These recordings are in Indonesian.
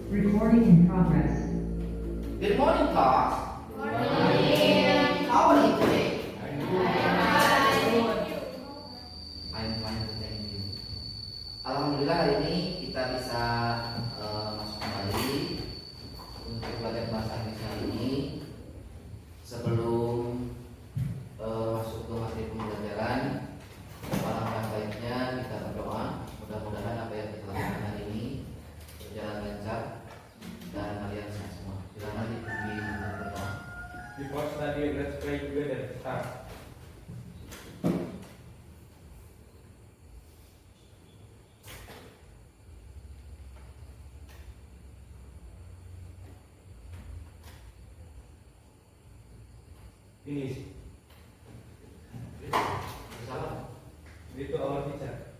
Recording in progress. Good morning, class. How are you today? I'm fine, thank you. Alhamdulillah hari ini kita bisa masuk kembali untuk belajar bahasa Inggris hari ini. Sebelum masuk ke materi pembelajaran, alangkah baiknya kita berdoa. Mudah-mudahan apa yang kita lakukan hari ini berjalan lancar dan kalian semua. Silakan dipimpin untuk berdoa. Before study, let's pray together. Start. Finish. Salam. Read to our teacher.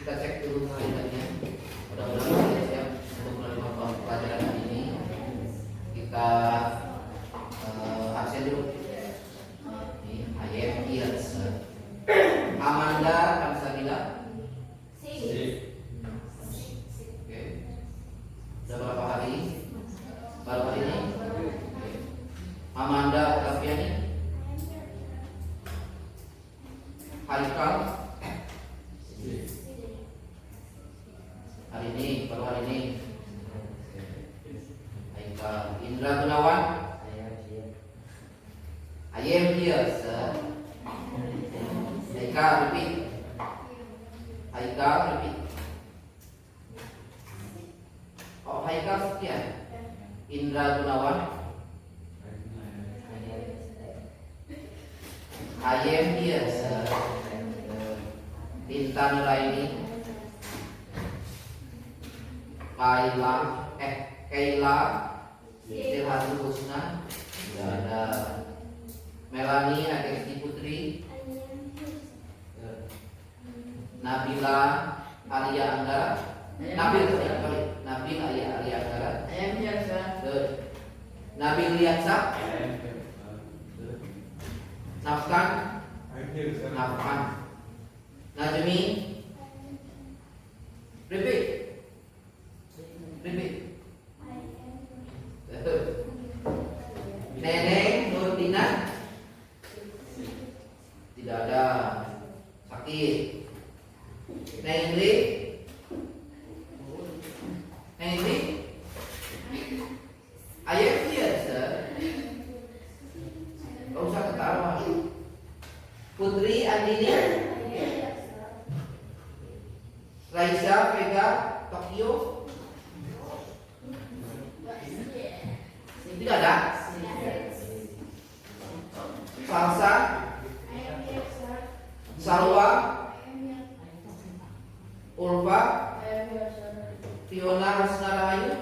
Kita cek dulu kalimatnya. Mudah-mudahan kita siap untuk menerima pelajaran hari ini. Kita absen dulu. Ini ayat kias. Amanda Kamsabila. Oke. Sudah berapa hari? Baru hari ini. Oke. Amanda Okapiani. Haikal. Hari ini, baru hari ini. Haikal. Indra Gunawan. I am here, sir. Haikal, repeat. Haikal, repeat. Oh, Haikal sekian. Indra Gunawan. I am here, sir. Intan Nuraini. Kaila Silhatul Husna. Tidak ada. Melani Agesti Putri. Nabila Arya Anggara. Nabil Arya Anggara. Nabil Liatsa. Nafkan. Nafkan. Najmi. Repeat. Neneng Nurdina. Tidak ada. Sakit. Nengli. Ayat biasa. Gak usah ketawa. Putri Andini. Raisa Vega Tokyo. Tidak ada. Salsa. Salwa. Ulfa. Fiona Hasna Rahayu.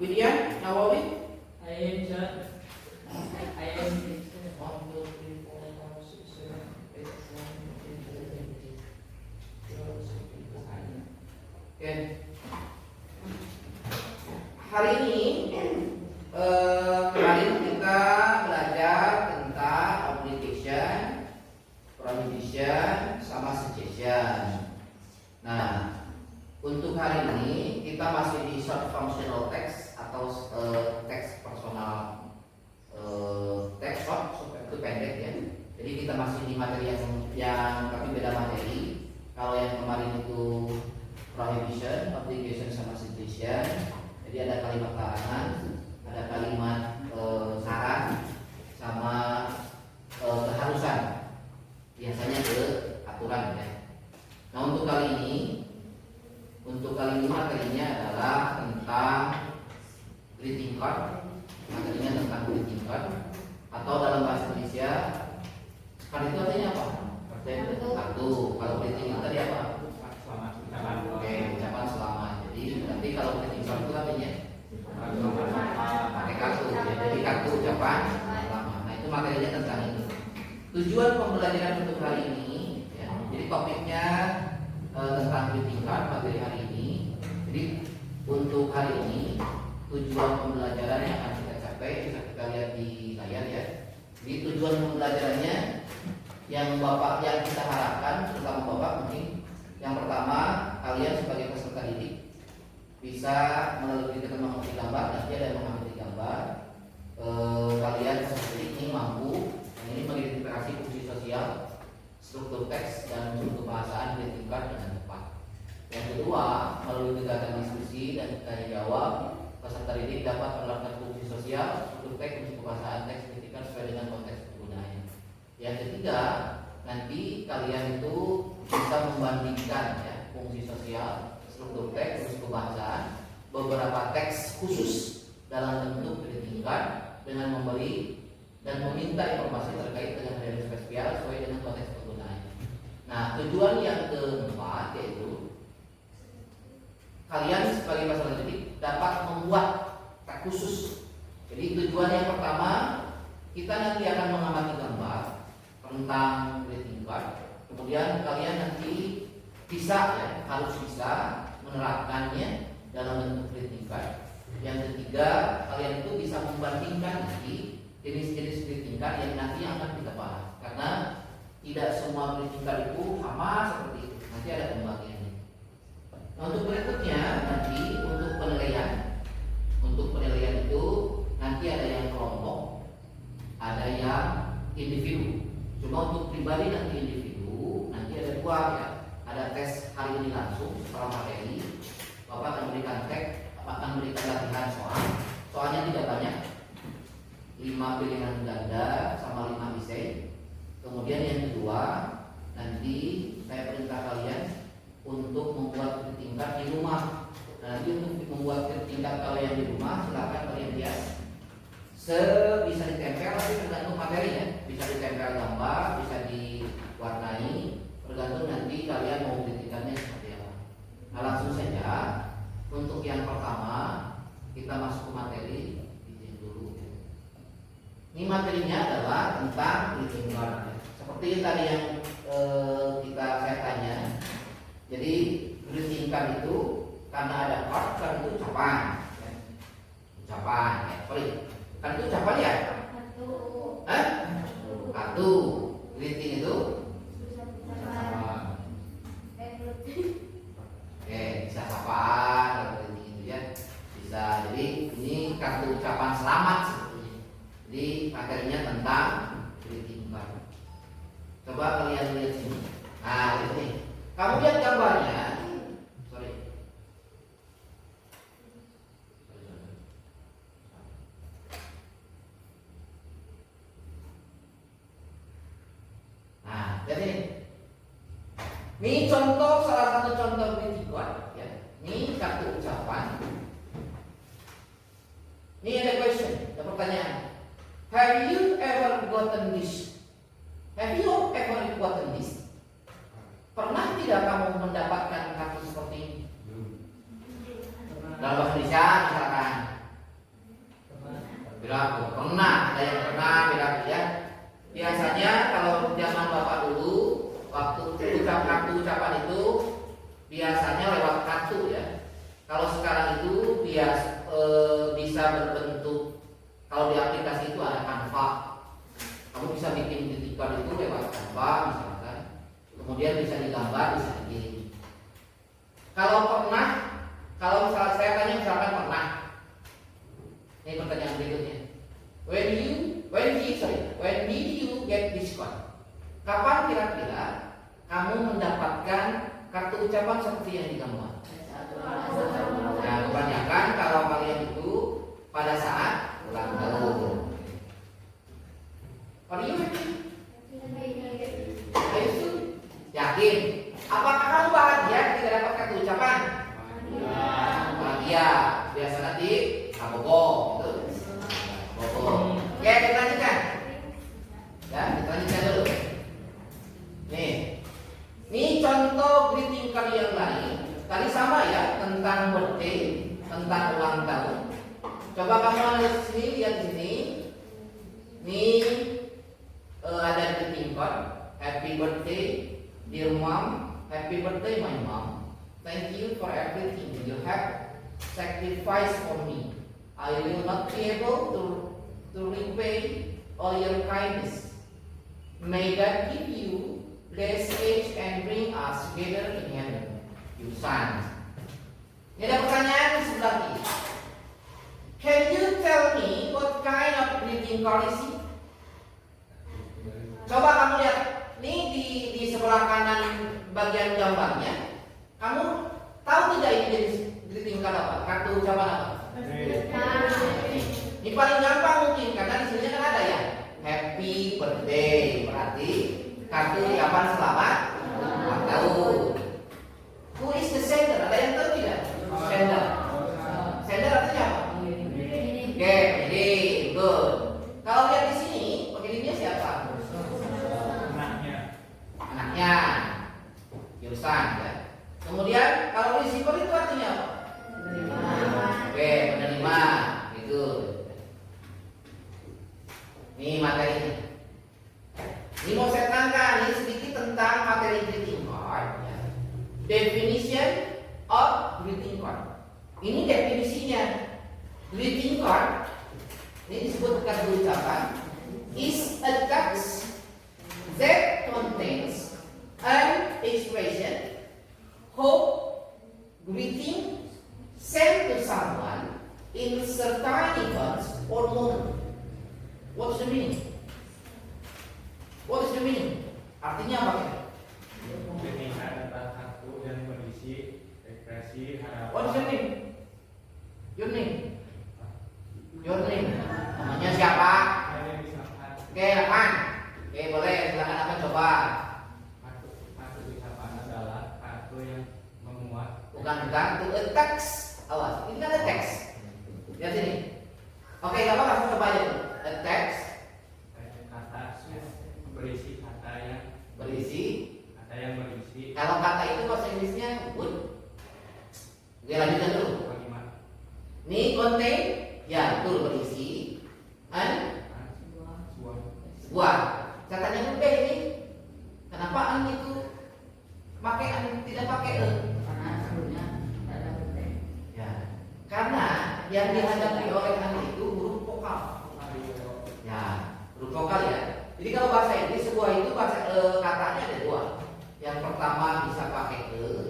Widian Nawawi. Oke. Hari ini kemarin kita belajar tentang obligation, prohibition, sama suggestion. Nah, untuk hari ini kita masih di short functional text atau teks personal teks short itu pendek ya. Jadi kita masih di materi yang tapi beda materi. Kalau yang kemarin itu prohibition, obligation sama suggestion. Jadi ada kalimat larangan, ada kalimat saran, sama keharusan. Biasanya ke aturan ya. Nah untuk kali ini materinya adalah tentang greeting card. Materinya tentang greeting card atau dalam bahasa Indonesia card itu artinya apa? Kartu. Kalau greeting itu tadi apa? Oke, ucapan selamat. Jadi nanti kalau greeting card itu artinya pakai kartu. Jadi kartu ucapan selamat. Nah itu materinya tentang itu. Tujuan pembelajaran untuk hari ini, ya, jadi topiknya tentang greeting card materi hari ini. Jadi untuk hari ini Yang pertama, kalian sebagai peserta didik bisa melalui kegiatan mengamati gambar. Nanti ada yang mengamati gambar. Kalian peserta didik ini mampu ini mengidentifikasi fungsi sosial, struktur teks dan struktur bahasaan di tingkat dengan tepat. Yang kedua, melalui kegiatan diskusi dan tanya jawab, peserta didik dapat menerapkan fungsi sosial, struktur teks, dan struktur bahasaan teks di tingkat sesuai dengan konteks penggunaannya. Yang ketiga, nanti kalian itu bisa membandingkan ya, fungsi sosial, struktur teks, dan struktur bahasaan beberapa teks khusus dalam bentuk tingkat dengan memberi dan meminta informasi terkait dengan hal spesial sesuai dengan konteks penggunaannya. Nah, tujuan yang keempat yaitu kalian sebagai peserta didik dapat membuat teks khusus. Jadi tujuan yang pertama, kita nanti akan mengamati gambar tentang greeting card. Kemudian kalian nanti bisa ya, harus bisa menerapkannya dalam bentuk greeting card. Yang ketiga, kalian itu bisa membandingkan nanti jenis-jenis greeting card yang nanti akan kita bahas. Karena tidak semua greeting card itu sama seperti itu. Nanti ada pembagiannya. Nah, untuk berikutnya nanti untuk penilaian itu nanti ada yang kelompok, ada yang individu. Cuma untuk pribadi nanti individu nanti ada dua ya. Ada tes hari ini langsung setelah materi. Bapak akan berikan teks, Bapak akan berikan latihan soal. Soalnya tidak banyak. 5 pilihan ganda sama 5 esai. Kemudian yang kedua, nanti saya perintah kalian untuk membuat greeting card di rumah. Nah, nanti untuk membuat greeting card kalian di rumah, silakan kalian hias. Bisa ditempel, tapi tergantung materi ya. Bisa ditempel gambar, bisa diwarnai, tergantung nanti kalian mau greeting cardnya seperti apa. Nah, langsung saja untuk yang pertama kita masuk ke materi. Ini materinya adalah tentang greeting card. Seperti tadi yang saya tanya. Jadi greeting card itu karena ada card itu ucapan. Ya. Ucapan, ya. Sorry. Kan itu ucapan ya? Kartu. Greeting itu bisa sapaan, greeting itu ya. Bisa. Jadi ini kartu ucapan selamat. Jadi materinya tentang greeting card. Coba kalian lihat sini. Nah, ini. Kamu lihat gambarnya. Sorry. Nah, lihat ini. Ini contoh, salah satu contoh greeting card ya. Ini kartu ucapan. Ini ada question, ada pertanyaan. Have you ever gotten this? Have you ever gotten this? Pernah tidak kamu mendapatkan kartu seperti ini? Dalam bahasa Indonesia misalkan bilang pernah, ada yang pernah bilang ya. Biasanya kalau zaman bapak dulu waktu kartu ucapan itu biasanya lewat kartu ya. Kalau sekarang itu bisa berbentuk, kalau di aplikasi itu ada Canva. Kamu bisa bikin greeting card itu lewat Canva misalkan. Kemudian bisa digambar, bisa dikirim. Kalau misalnya saya tanya misalkan pernah. Ini pertanyaan berikutnya. When did you get this card? Kapan kira-kira kamu mendapatkan kartu ucapan seperti yang digambar? Nah, kebanyakan kalau kalian itu pada saat ulang tahun. Are you happy? Yakin? Apakah kamu bahagia ketika dapat kartu ucapan? Bahagia. Biasa nanti abogo gitu. Abogo. Ya, kita lanjutkan. Ya, kita lanjutkan dulu. Nih contoh greeting card yang lain. Tadi sama ya, tentang birthday, tentang ulang tahun. Coba kamu lihat sini, lihat sini. Nih ada greeting card. Happy birthday, dear mom. Happy birthday, my mom. Thank you for everything you have sacrificed for me. I will not be able to repay all your kindness. May God give you blessed age and bring us together in heaven. jurusan. Ini ada pertanyaan di sebelah kiri. Can you tell me what kind of greeting card is it? Coba kamu lihat, nih di sebelah kanan bagian gambarnya, kamu tahu tidak ini jenis greeting card apa? Kartu ucapan apa? Ini paling gampang mungkin karena di sini kan ada ya, Happy Birthday, berarti kartu ucapan selamat ulang tahun. Who is the sender? Ada yang tahu tidak? Sender. Sender artinya apa? Oke, jadi good. Kalau lihat di sini, pengirimnya siapa? Anaknya, jurusan ya. Kemudian kalau receiver itu artinya apa? Oke, penerima. Itu. Ini materinya. Ini mau saya terangkan ini sedikit tentang materi greeting card. Ya. Definition of greeting card. Ini definisinya. Greeting card ini disebut kartu ucapan is a text that contains an expression, hope, greeting sent to someone in certain events or moment. What's the meaning? What is the meaning? Artinya apa? Pernikahan antara kartu yang berisi ekspresi harapan. What is your name? Your name? Your name? Namanya siapa? Oke, Apan. Oke, boleh. Silakan Apan coba. Kartu ucapan adalah kartu yang memuat. Bukan itu teks. Awas, ini kan ada teks. Lihat sini. Oke, gak apa-apa, langsung coba aja dulu. A text Kata berisi kata yang berisi. Kalau kata itu bahasa Inggrisnya would. Oke, lanjutkan dulu. bagaimana? Ini contain, ya betul, berisi. Sebuah. Katanya udah ini. Kenapa itu pakai tidak pakai ya, karena yang dihadapi oleh itu huruf vokal. Ya, huruf vokal ya. Jadi kalau bahasa Inggris sebuah itu bahasa katanya ada dua. Yang pertama bisa pakai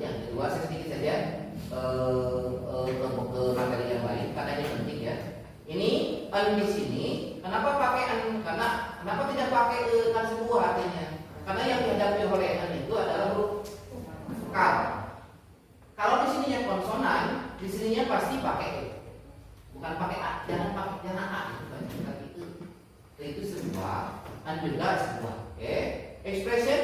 yang kedua saya sedikit saja ke materi yang lain karena ini penting ya. Ini di sini kenapa pakai karena kenapa tidak pakai sebuah artinya? Karena yang dihadapi oleh itu adalah huruf vokal. Kalau di sininya konsonan, di sininya pasti pakai bukan pakai a, jangan a, bukan tapi itu sebuah dan juga sebuah. Oke, expression.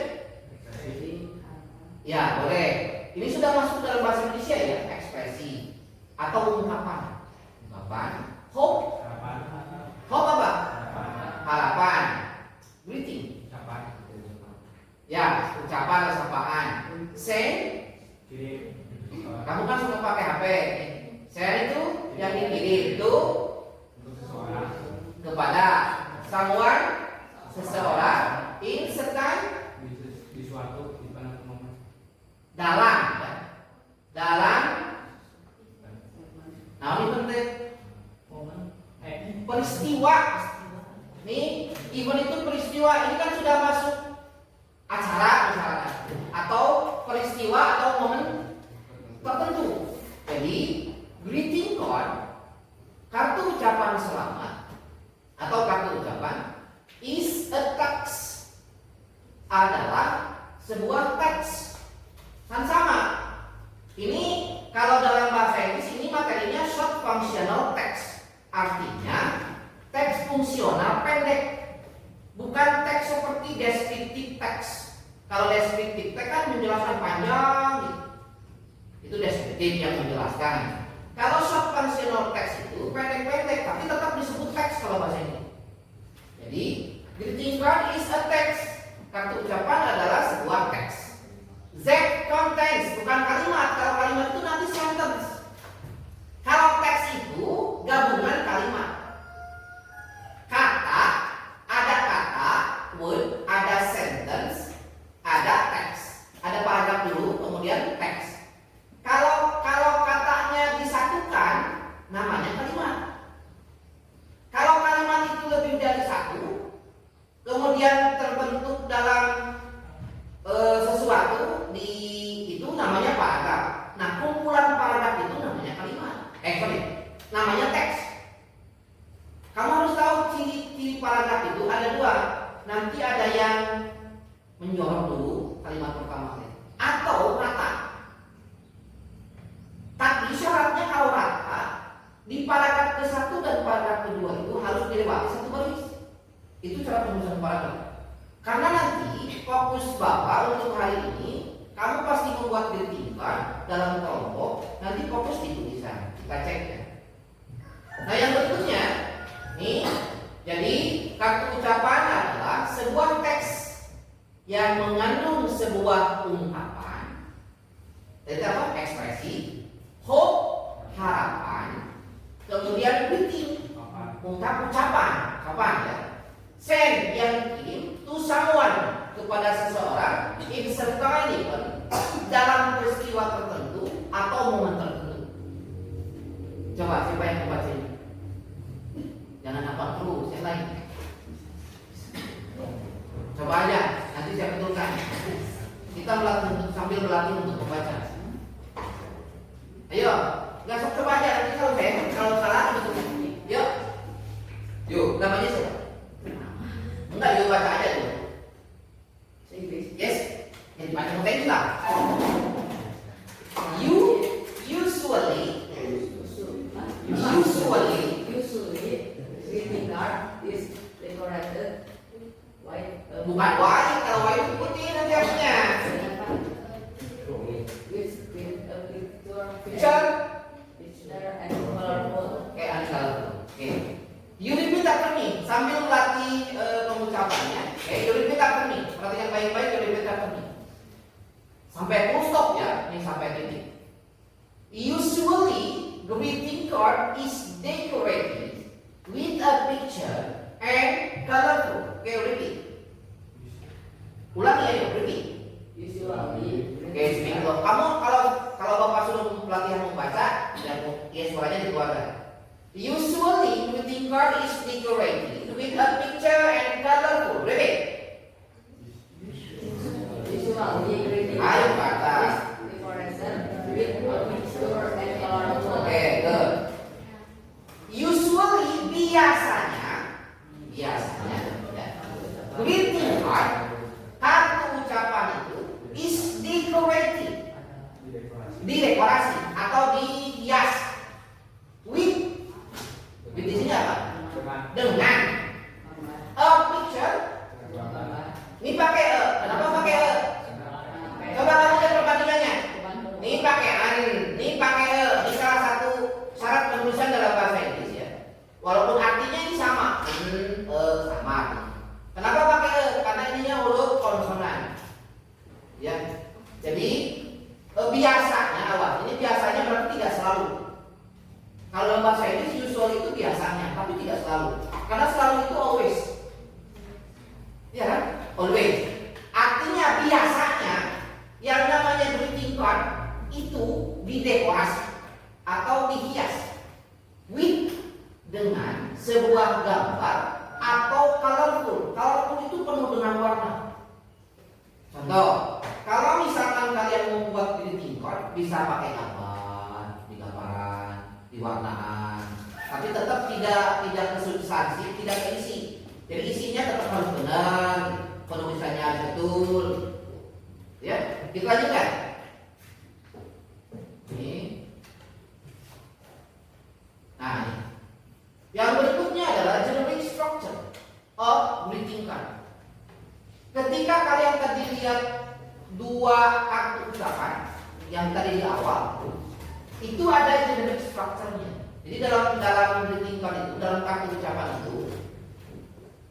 Ya boleh. Ini sudah masuk dalam bahasa Indonesia ya, ekspresi atau ungkapan. Hope. Hope apa? Harapan. Greeting. Ya, ucapan atau sapaan. Send. Kamu kan suka pakai HP. Send itu yang dikirim itu kepada someone, seseorang, in certain, di suatu di mana momen. dalam ya. Dalam. Nah ini penting. Peristiwa. Nih, event itu peristiwa. Ini kan sudah masuk acara misalnya, atau peristiwa atau momen tertentu. Jadi greeting card, kartu ucapan selamat atau kartu ucapan is a text, adalah sebuah teks. Kan sama. Ini kalau dalam bahasa Inggris ini materinya short functional text. Artinya teks fungsional pendek. Bukan teks seperti descriptive text. Kalau descriptive text kan menjelaskan panjang gitu. Itu descriptive yang menjelaskan. Kalau short functional text itu pendek-pendek tapi tetap disebut teks kalau bahasa ini. Jadi greeting card is a text. Kartu ucapan adalah sebuah teks. That contains bukan kalimat. Kalau kalimat itu nanti sentence. Kalau teks itu gabungan kalimat. Kata, ada kata, word, ada sentence, ada teks. Ada paragraf dulu, kemudian teks. Kalau katanya disatukan, namanya kalimat. Kalau kalimat itu lebih dari satu, kemudian terbentuk dalam sesuatu itu namanya card dalam kelompok, nanti fokus di tulisan. Kita cek ya. Nah yang berikutnya, nih, jadi kartu ucapan adalah sebuah teks yang mengandung sebuah ungkapan, jadi apa? Ekspresi, hope, harapan, kemudian greeting, ucapan, kapan ya? Send yang dikirim to someone, kepada seseorang in certain event, dalam peristiwa tertentu atau momen tertentu. Coba siapa yang membaca ini? Jangan apa dulu, saya lain. Coba aja, nanti saya betulkan. Kita sambil berlatih untuk membaca. Ayo, nggak usah coba aja. Nanti kalau salah betul. Yuk, yuk, namanya siapa? Enggak, yuk baca aja tuh. Yes, yang dibaca konteks lah. You usually greeting card is decorated white. Bukan white, kalau white itu putih nanti harusnya. Picture and colorful. Oke. You repeat after me sambil melatih pengucapannya. You repeat after me. Perhatikan baik-baik, you repeat after me. Sampai full stop ya, ini sampai titik. Usually, greeting card is decorated with a picture and colorful. Oke, repeat. Ulangi ayo, repeat. Usually. Oke, speak loh. Kamu kalau bapak suruh pelatihan membaca, ya suaranya dikeluarkan. Usually, greeting card is decorated with a picture and colorful. Repeat. Usually, greeting card is decorated with a picture and colorful. Oke, good. Usually, biasanya, ya, greeting card, kartu ucapan itu is decorated, didekorasi atau dihias with di sini apa? Dengan a picture. Ini pakai e. Kenapa pakai e? Coba kamu lihat perbandingannya. Ini pakai an, ini pakai e. Ini salah satu syarat penulisan dalam bahasa Inggris ya. Walaupun artinya ini sama, sama. Kenapa pakai e? Karena ininya huruf konsonan. Ya. Jadi biasanya awas. Ini biasanya berarti tidak selalu. Kalau dalam bahasa Inggris usual itu biasanya, tapi tidak selalu. Karena selalu itu always. Ya kan? Always. Artinya biasanya yang namanya greeting card itu didekorasi atau dihias with dengan sebuah gambar atau colorful. Colorful itu penuh dengan warna. Contoh, kalau misalkan kalian membuat greeting card bisa pakai gambar, di gambaran, di warnaan, tapi tetap tidak kesubstansi, tidak keisi. Jadi isinya tetap harus benar, penulisannya harus betul. Ya, kita lanjutkan. Ini. Nah, ini. Yang berikutnya adalah generic structure of greeting card. Ketika kalian tadi lihat dua kartu ucapan yang tadi di awal, itu ada generic structure-nya. Jadi dalam greeting card itu, dalam kartu ucapan itu,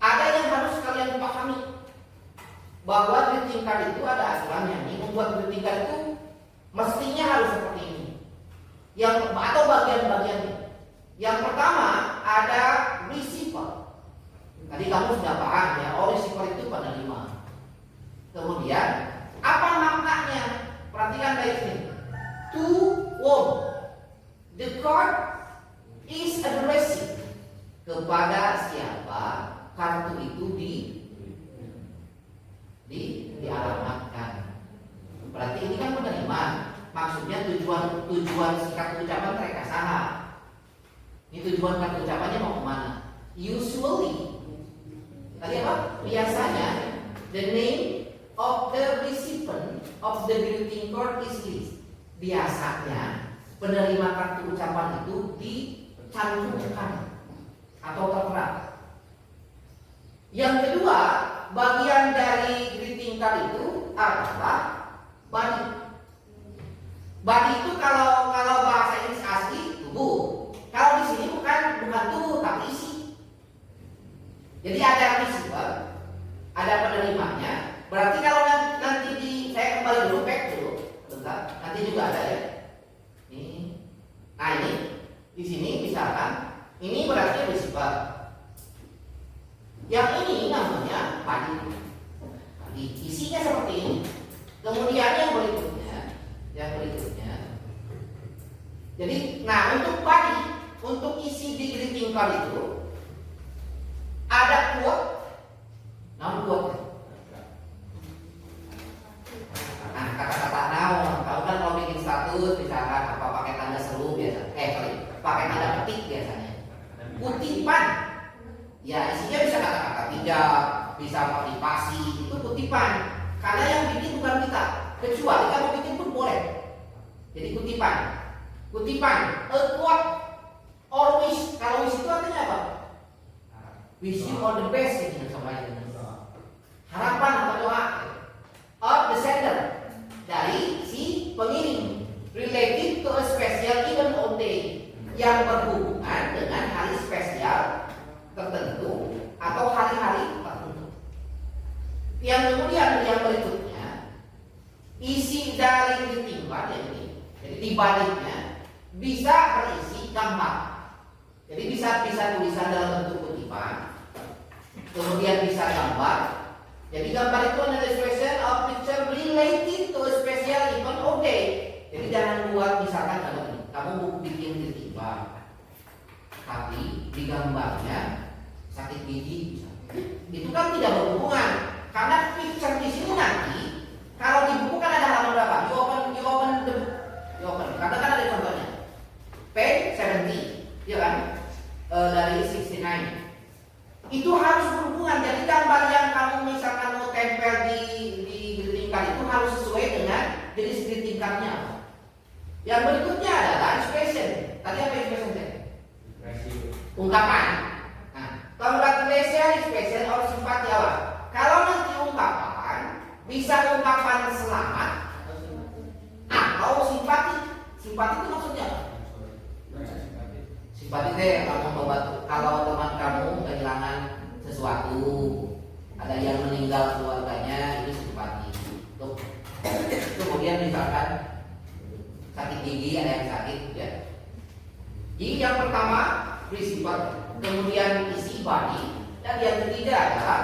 ada yang harus kalian pahami bahwa greeting card itu ada aturannya. Nih, membuat greeting card itu mestinya harus seperti ini. Atau bagian-bagiannya. Yang pertama ada receiver. Tadi kamu sudah paham ya, receiver itu penerima. Kemudian apa maknanya? Perhatikan baik ini. To whom the card is addressing, kepada siapa kartu itu dialamatkan. Berarti ini kan penerima. Maksudnya tujuan si kartu ucapan mereka salah. Ini tujuan kartu ucapannya mau kemana? Usually, tadi apa? Biasanya the name of the recipient of the greeting card is list. Biasanya penerima kartu ucapan itu dicantumkan atau tertera. Yang kedua, bagian dari greeting card itu adalah body. Body itu kalau bahasa Inggris asli tubuh. Kalau di sini bukan tubuh tapi isi. Jadi ada receiver, ada penerimanya. Berarti kalau nanti saya kembali dulu back dulu, bentar. Nanti juga ada ya. Ini. Nah ini di sini misalkan ini berarti receiver. Yang ini namanya body. Isinya seperti ini. Kemudian yang berikutnya. Jadi, nah untuk body, untuk isi di greeting card itu ada quote. Nah quote. Nah kata-kata now, tahu kan kalau bikin status misalkan apa pakai tanda seru biasa, pakai tanda petik biasanya. Kutipan. Ya isinya bisa kata-kata bijak, bisa motivasi, itu kutipan. Karena yang bikin bukan kita, kecuali kamu bikin pun boleh. Jadi kutipan, a quote or wish. Kalau wish itu artinya apa? Wish you all the best gitu sama itu. Harapan atau doa of the sender, dari si pengirim, related to a special event or day, yang berhubungan dengan hari spesial tertentu atau hari-hari tertentu. Yang kemudian yang berikutnya, isi dari greeting card ini, jadi di baliknya bisa berisi gambar. Jadi bisa tulisan dalam bentuk kutipan, kemudian bisa gambar. Jadi gambar itu adalah expression of picture related to a special event or day. Jadi jangan buat misalkan kamu bikin greeting card, tapi di gambarnya sakit gigi, itu kan tidak berhubungan. Karena picture di sini nanti kalau di buku kan ada halaman berapa? You open. Karena kan ada contohnya. Page 70, ya kan? Dari 69. Itu harus berhubungan. Jadi gambar yang kamu misalkan mau tempel di greeting card itu harus sesuai dengan jenis greeting cardnya. Yang berikutnya adalah expression. Tadi apa expression? Ungkapan. Nah, congratulations, expression or simpati awal. Kalau nanti ungkapan, bisa ungkapan selamat atau simpati. Simpati itu maksudnya apa? Simpati deh, kamu membantu. Kalau teman kamu kehilangan sesuatu, ada yang meninggal keluarganya, itu simpati. Tuh. Kemudian misalkan sakit gigi, ada yang sakit, ya. Jadi yang pertama receiver, kemudian isi body, dan yang ketiga adalah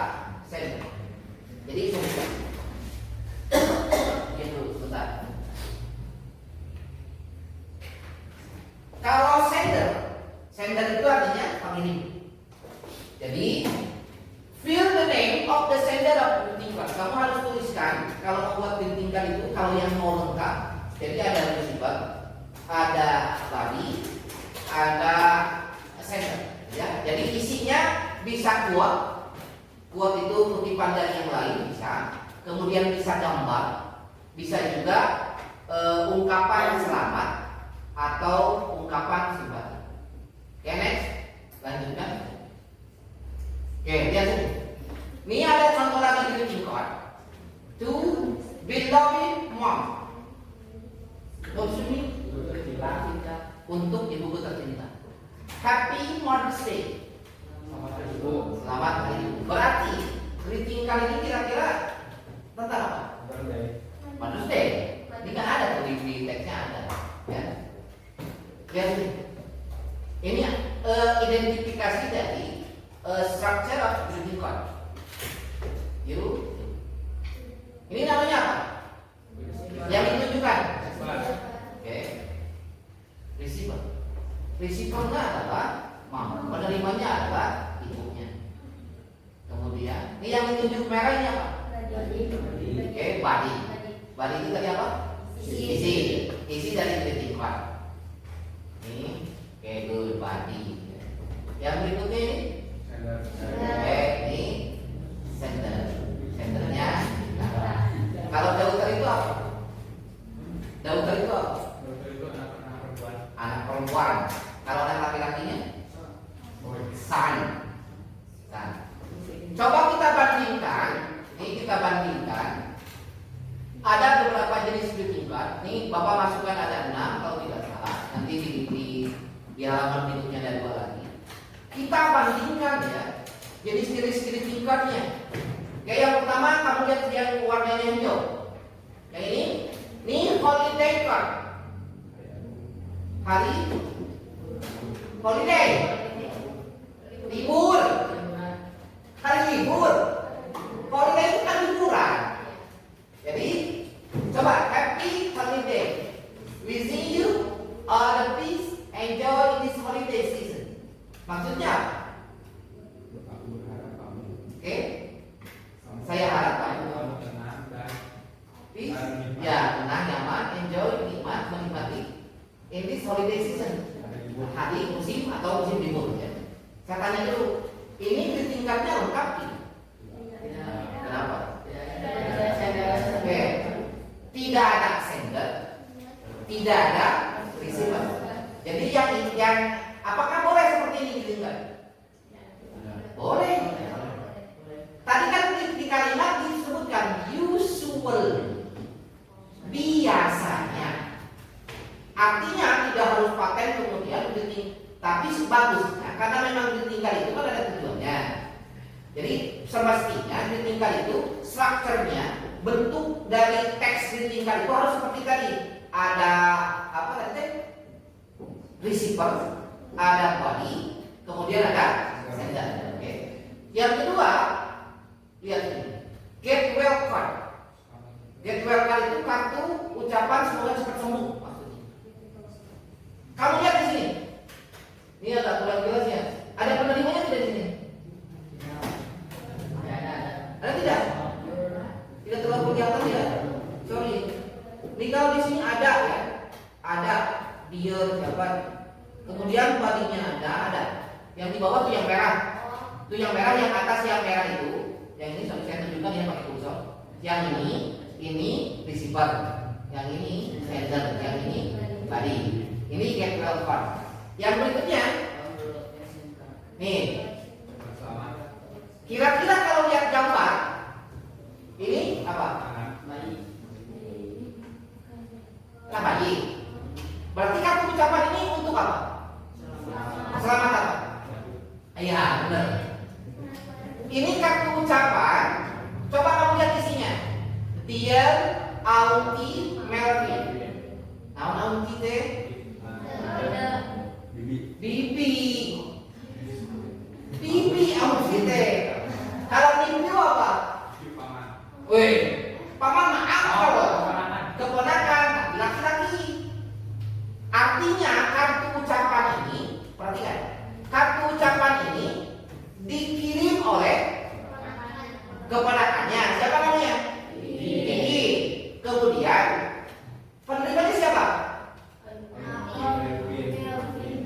sender. Jadi sebentar. Gitu, sebentar. Kalau sender itu artinya pengirim. Jadi fill the name of the sender of greeting card. Kamu harus tuliskan kalau membuat greeting card itu kalau yang mau lengkap. Jadi ada receiver, ada body, ada sender. Ya, jadi isinya bisa quote itu kutipan dari yang lain bisa, kemudian bisa gambar, bisa juga ungkapan selamat atau ungkapan simpati. Oke, next, lanjutkan. Oke, lihat sini. Ini ada contoh lagi greeting card. To beloved mom. Maksudnya untuk ibuku tercinta. Happy Mother's Day. Selamat hari ibu. Berarti greeting kali ini kira-kira tentang apa? Mother's Day. Ini kan ada tuh di teksnya ada. Ya. Lihat ini. Ini identifikasi dari structure of greeting card. Ini namanya apa? Yang ditunjukkan. Oke. Receiver. Receivernya adalah mama, penerimanya adalah ibunya. Kemudian, ini yang ditunjuk merah ini apa? Oke, body. Body itu tadi apa? Isi dari greeting card. Ini, oke, good body. Yang berikutnya ini, oke, ini sender. Sendernya. Nah, kalau daughter itu apa? Daughter itu apa? Anak perempuan. Kalau anak laki-lakinya son. Coba kita bandingkan. Ini kita bandingkan. Ada beberapa jenis greeting card. tunjukkan. Ini Bapak masukkan ada 6 kalau tidak salah. Nanti di halaman berikutnya ada 2 lagi. Kita bandingkan ya. Jadi ciri-ciri tingkatnya. Kayak yang pertama kamu lihat yang warnanya hijau. Yang ini holiday card. Hari holiday. Libur. Hari libur. Holiday itu kan liburan. Jadi coba happy holiday. Wishing you all the peace, enjoy this holiday season. Maksudnya apa? Aku berharap kamu. Oke. Saya harap kamu tenang dan peace, ya tenang, nyaman, enjoy, nikmat, menikmati in this holiday season. Hari musim atau musim libur ya. Saya tanya dulu, ini di tingkatnya lengkap tidak? Kenapa? Oke. Tidak ada sender, tidak ada receiver. Jadi yang apakah boleh seperti ini didengar? Boleh. Tadi kan di kalimat disebutkan usual, biasanya. Artinya tidak harus paten kemudian tapi bagusnya karena memang ditinggal itu kan ada tujuannya. Jadi semestinya ditinggal itu strukturnya, bentuk dari teks ditinggal itu harus seperti tadi. Ada apa tadi? Receiver, ada body, kemudian ada sender. Oke. Yang kedua, lihat ini. Get well card. Get well card itu kartu ucapan semoga cepat sembuh maksudnya. Kamu lihat di sini. Ini agak kurang jelas ya. Ada penerimanya tidak di sini? Ada tidak? Tidak terlalu kelihatan ya. Sorry. Ini kalau di sini ada ya. Ada dia siapa? Kemudian badinya ada. Yang di bawah itu yang merah. Itu yang merah, yang atas yang merah itu. Yang ini saya tunjukkan ya pakai kursor. Yang ini receiver. Yang ini sender, yang ini body. Ini get well card. Yang berikutnya, nih, kira-kira kalau lihat gambar, ini apa? Nah, bayi. Berarti kartu ucapan ini untuk apa? Selamat apa? Iya, benar. Ini kartu ucapan. Coba kamu lihat isinya. Dear Auntie Melvin. Nah, Auntie teh Bibi Auntie teh. Kalau bibi apa? Weh, paman maaf kalau keponakan laki-laki. Artinya kartu ucapan ini, perhatikan, kartu ucapan ini dikirim oleh keponakannya. Siapa namanya? Bibi. Kemudian penerimanya siapa?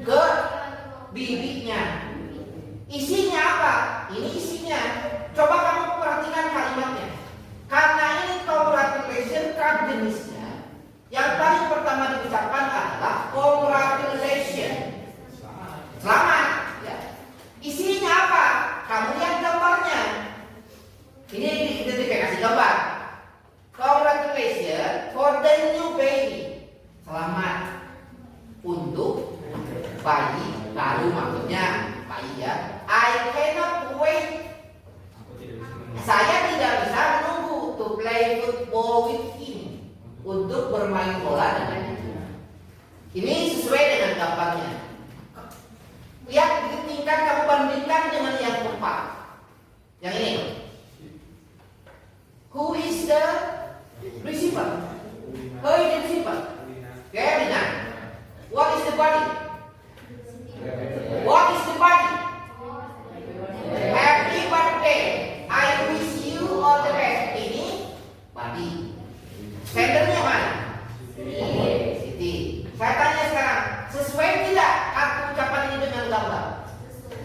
Ke bibinya. Isinya apa? Ini isinya. Coba kamu perhatikan kalimatnya. Karena ini congratulations card jenisnya. Yang paling pertama diucapkan adalah congratulations. Selamat. Ya. Isinya apa? Kamu lihat gambarnya. Ini identifikasi gambar. Congratulations for the new baby. Selamat untuk bayi baru, maksudnya bayi ya. I cannot wait. Saya tidak bisa menunggu to play football with him, untuk bermain bola dengannya. Ini sesuai dengan gambarnya. Lihat di tingkat kamu bandingkan dengan yang keempat. Yang ini. Who is the receiver? Who is the receiver? Karina. What is the body? What is the body? Happy birthday. I wish you all the best. Ini body. Sendernya mana? Siti. Saya tanya sekarang, sesuai tidak kartu ucapan ini dengan gambar?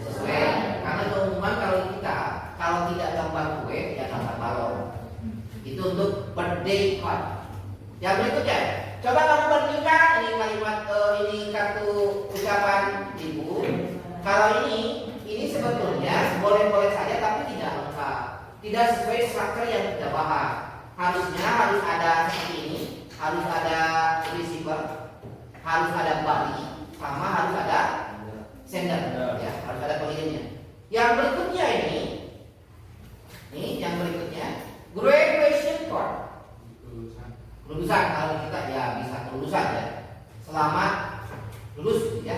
Sesuai. Karena keumuman kalau tidak gambar kue, ya gambar balon. Itu untuk birthday card. Yang berikutnya, coba kamu bandingkan ini kalimat ini kartu ucapan ibu. Kalau ini sebetulnya boleh-boleh saja tapi tidak lengkap, tidak sesuai struktur yang kita bahas. Harusnya harus ada seperti ini, harus ada receiver, harus ada body, sama harus ada sender, ya, harus ada pengirimnya. Yang berikutnya ini yang berikutnya graduation card. Lulusan, kalau kita ya bisa kelulusan ya, selamat lulus gitu ya.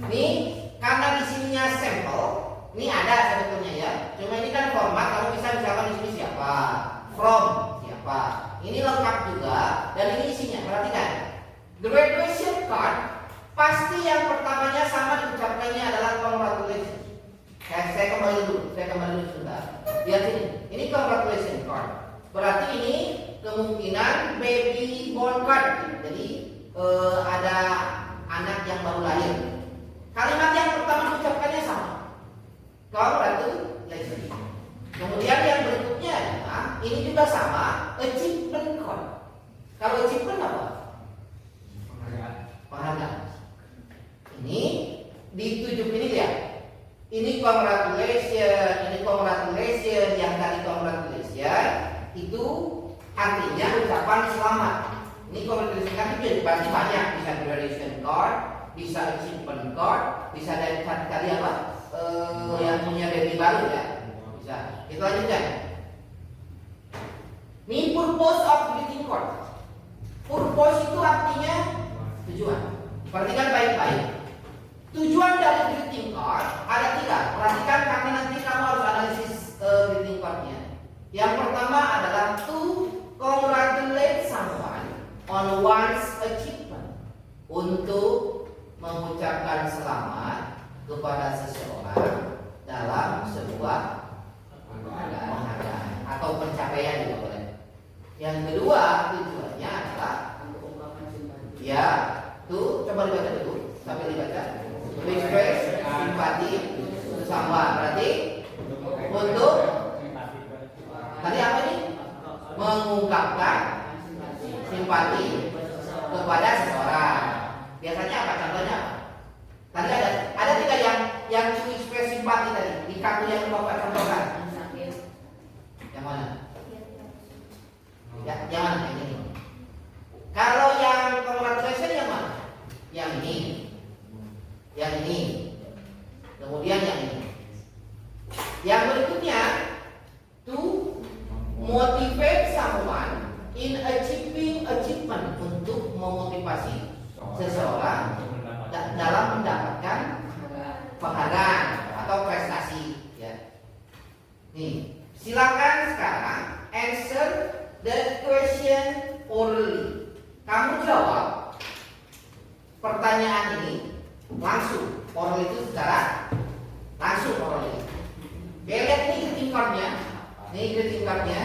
Ini karena di sininya sampel, ini ada sebetulnya ya. Cuma ini kan format, kamu bisa misalkan di sini siapa, from siapa. Ini lengkap juga dan ini isinya. Perhatikan, graduation card pasti yang pertamanya sama diucapkannya adalah congratulations. Saya kembali dulu sebentar. Lihat sini, ini congratulations card. Berarti ini kemungkinan baby born card. Jadi ada anak yang baru lahir. Kalimat yang pertama diucapkannya sama. Congratulations. Kemudian yang berikutnya adalah ini juga sama, achievement card. Kalau achievement apa? Penghargaan. Ini ditujuh ini ya. Ini congratulations, yang tadi congratulations itu artinya ucapan selamat. Ini congratulations kan itu berarti banyak, bisa graduation card, bisa achievement card, bisa dari tadi apa? Yang punya baby baru ya. Bisa. Kita lanjutkan. Ini purpose of greeting card. Purpose itu artinya tujuan. Perhatikan baik-baik. Tujuan dari greeting card ada 3. Perhatikan karena nanti kamu harus analisis greeting cardnya. Yang pertama adalah to congratulate someone on one's achievement. Untuk mengucapkan selamat kepada seseorang dalam sebuah penghargaan atau pencapaian juga boleh. Yang kedua tujuannya adalah ya, tuh coba dibaca dulu sambil dibaca. To express simpati sama, berarti untuk tadi apa ini? Mengungkapkan simpati kepada seseorang. Biasanya apa? Contohnya apa? Tadi ada 3 yang to express simpati tadi di kartu yang Bapak contohkan. Yang mana? Ya, yang mana? Yang ini. Kalau yang congratulations yang mana? Yang ini. Yang ini. Kemudian yang ini. Yang berikutnya to motivate someone in achieving achievement, untuk memotivasi seseorang dalam mendapatkan penghargaan atau prestasi ya. Nih, silakan sekarang answer the question orally. Kamu jawab pertanyaan ini langsung. Oral itu secara langsung orally. Oke, lihat ini greeting cardnya. Ini greeting cardnya.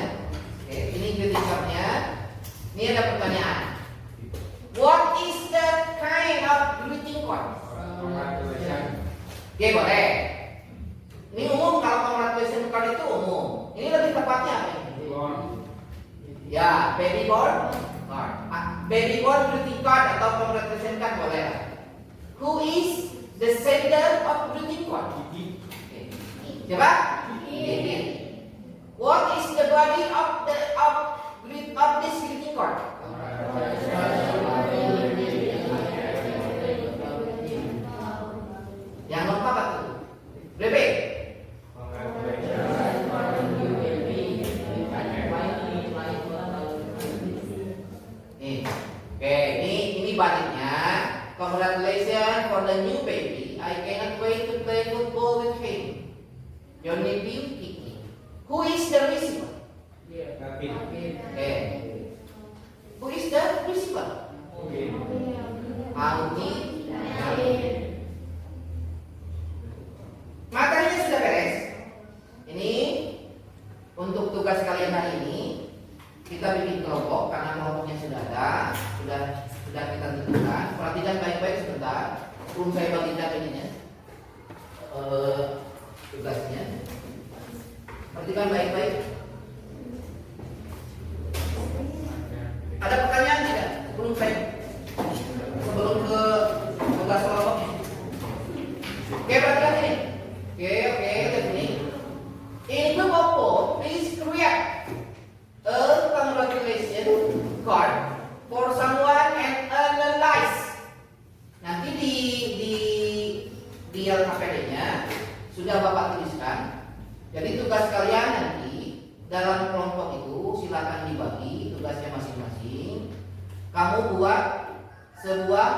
Oke, ini greeting cardnya. Ini ada pertanyaan. What is the kind of greeting card? Oke, boleh. Ini umum, kalau congratulation card itu umum. Ini lebih tepatnya apa ini? Ya, baby born card. Baby born greeting card atau congratulation card boleh. Who is the sender of greeting card? Coba? What is the body of this greeting card? Yang lengkap apa tuh? Repeat. Ini baliknya. Congratulations for the new baby. I cannot wait to play football with him. Your nephew Kiki. Who is the receiver? Who is the receiver? Audi. Materinya sudah beres. Ini untuk tugas kalian hari ini. Kita bikin kelompok karena kelompoknya sudah ada, sudah kita tentukan. Perhatikan baik-baik sebentar. Belum saya bagikan ininya, tugasnya. Perhatikan baik-baik. Ada pertanyaan tidak? Sebelum ke tugas kelompoknya. Oke, perhatikan ini. Oke, lihat ini. In group of 4, please create a congratulation card for sudah Bapak tuliskan. Jadi tugas kalian nanti dalam kelompok itu silakan dibagi tugasnya masing-masing. Kamu buat sebuah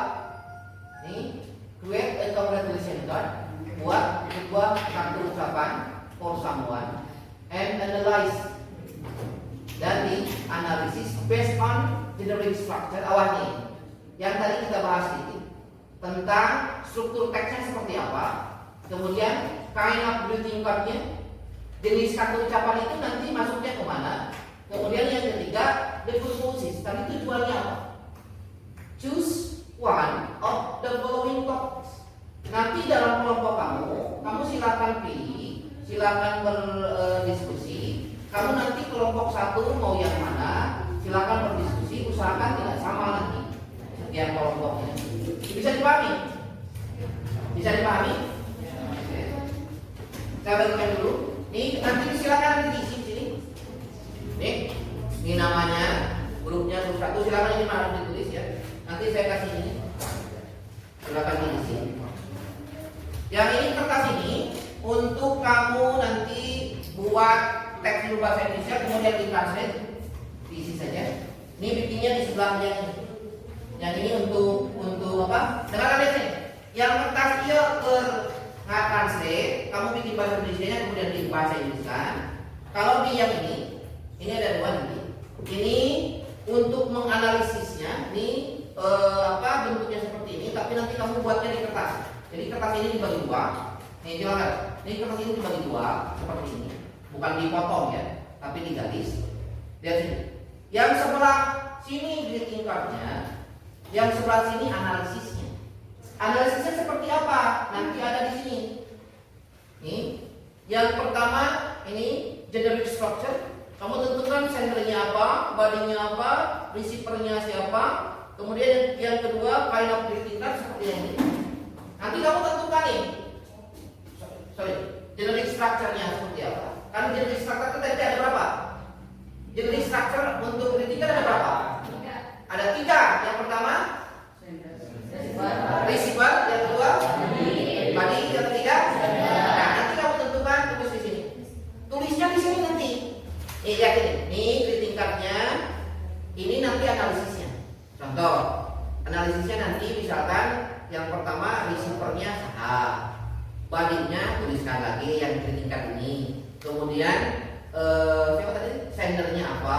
create a congratulation card, buat sebuah kartu ucapan for someone and analyze dan di analisis based on generic structure. Awas nih, yang tadi kita bahas ini tentang struktur teksnya seperti apa, kemudian kind of greeting cardnya, jenis kartu ucapan itu nanti masuknya kemana, kemudian yang ketiga the purposes, tadi tujuannya apa. Choose one of the following topics. Nanti dalam kelompok kamu silakan pilih, silakan berdiskusi. Kamu nanti kelompok satu mau yang mana, silakan berdiskusi. Usahakan tidak sama nanti setiap kelompoknya. Bisa dipahami? Bisa dipahami? Oke. Saya bagikan dulu. Nih nanti silakan nanti diisi sini. Ini namanya grupnya grup satu. Silakan ini harus ditulis ya. Nanti saya kasih ini. Silakan diisi. Yang ini kertas ini untuk kamu nanti buat teks dulu bahasa Indonesia, kemudian ditranslate, diisi saja. Ini bikinnya di sebelahnya ini. Yang ini untuk apa? Dengarkan ini. Yang kertas dia translate, kamu bikin bahasa Indonesia kemudian di bahasa Indonesia. Kalau di yang ini ada dua nanti. Ini untuk menganalisisnya, ini bentuknya seperti ini, tapi nanti kamu buatnya di kertas. Jadi kertas ini dibagi dua. Nih silakan. Ini kertas ini dibagi dua seperti ini. Bukan dipotong ya, tapi digaris. Lihat sini. Yang sebelah sini greeting cardnya, yang sebelah sini analisisnya. Analisisnya seperti apa? Nanti ada di sini. Nih, yang pertama ini generic structure. Kamu tentukan sendernya apa, bodinya apa, receivernya siapa. Kemudian yang kedua kind of greeting card seperti ini. Nanti kamu tentukan nih. Generic structure-nya seperti apa? Kan generic structure itu tadi ada berapa? Generic structure untuk greeting card ada berapa? Ada 3. Yang pertama receiver, yang kedua body, yang ketiga. Nah, nanti kamu tentukan tulis di sini. Tulisnya di sini nanti. Lihat ini. Nih greeting card-nya. Ini nanti analisisnya. Contoh, analisisnya nanti misalkan yang pertama receiver-nya sah. Body-nya tuliskan lagi yang greeting card ini. Kemudian siapa tadi? Sendernya apa?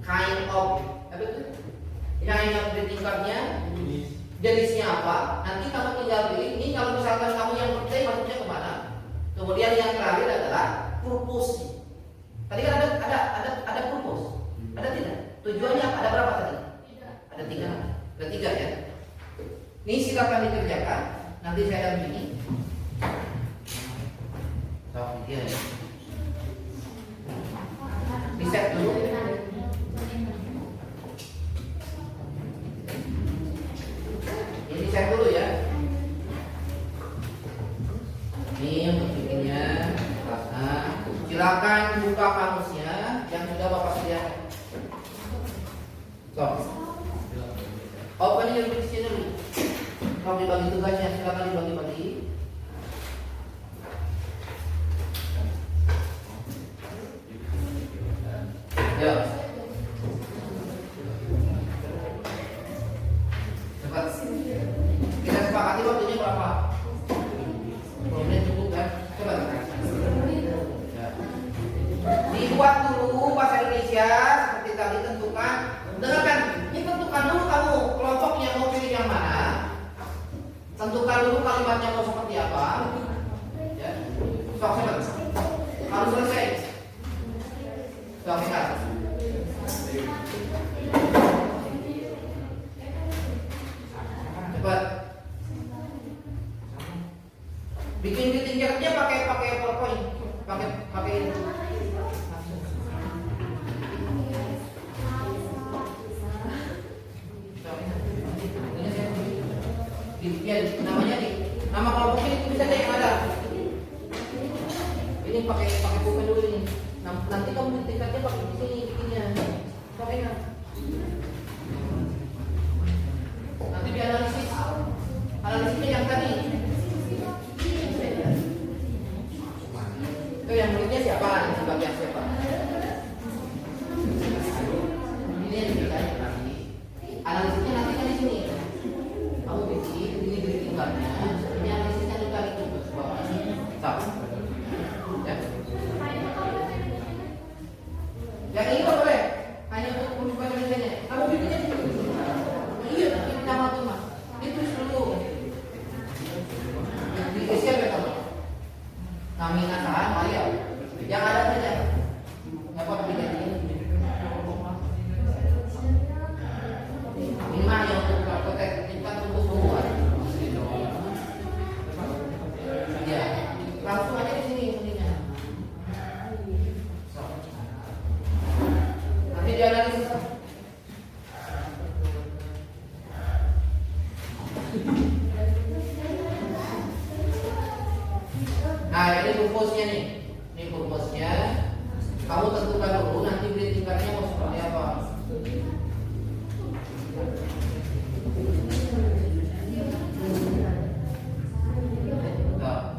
Kind of greeting card-nya, jenisnya apa? Nanti kamu tinggal pilih. Ini kalau misalkan kamu yang birthday maksudnya kemana? Kemudian yang terakhir adalah purpose. Tadi kan ada purpose. Ada tidak? Tujuannya apa? Ada berapa tadi? Ada 3. Ada 3 ya. Ini silakan dikerjakan. Nanti saya akan begini. Dia di set dulu. Ini set dulu ya. Ini untuk bikinnya. Silakan buka kamusnya yang sudah Bapak sediakan. Open your dictionary. Kalau dibagi tugasnya silakan dibagi-bagi. Ya. Cepat. Kita sepakati waktunya berapa? 10 menit cukup kan? Coba. Ya. Dibuat dulu bahasa Indonesia seperti tadi tentukan. Dengarkan. Ini tentukan dulu kamu kelompoknya mau pilih yang mana. Tentukan dulu kalimatnya mau seperti apa. Ya. Sok cepat. Harus selesai. Sok cepat. Cepat. Bikin greeting card-nya pakai PowerPoint, pakai ya, namanya nih, nama kelompoknya itu bisa yang ada. Ini pakai pulpen dulu ini. Nanti kamu greeting card-nya pakai di sini bikinnya. Pakai nanti dianalisis. Analisisnya yang tadi. Nah, ini purpose-nya nih. Ini purpose-nya. Kamu tentukan dulu nanti beli tingkatnya mau seperti apa. Nah.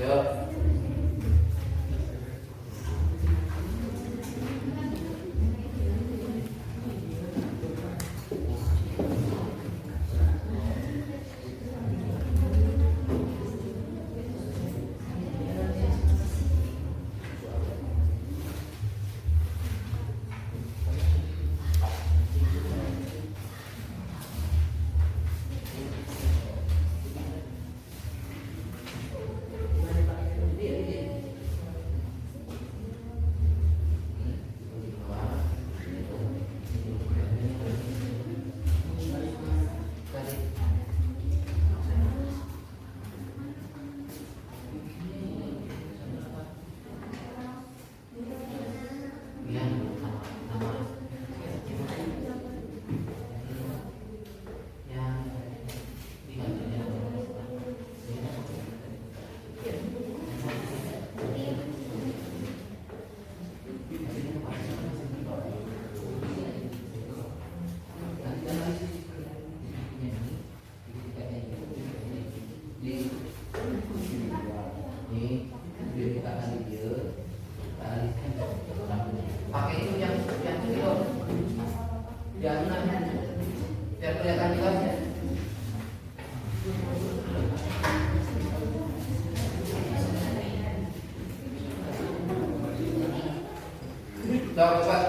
Ya. Pakai itu yang video, jangan biar kelihatan jelas ya. Cepat.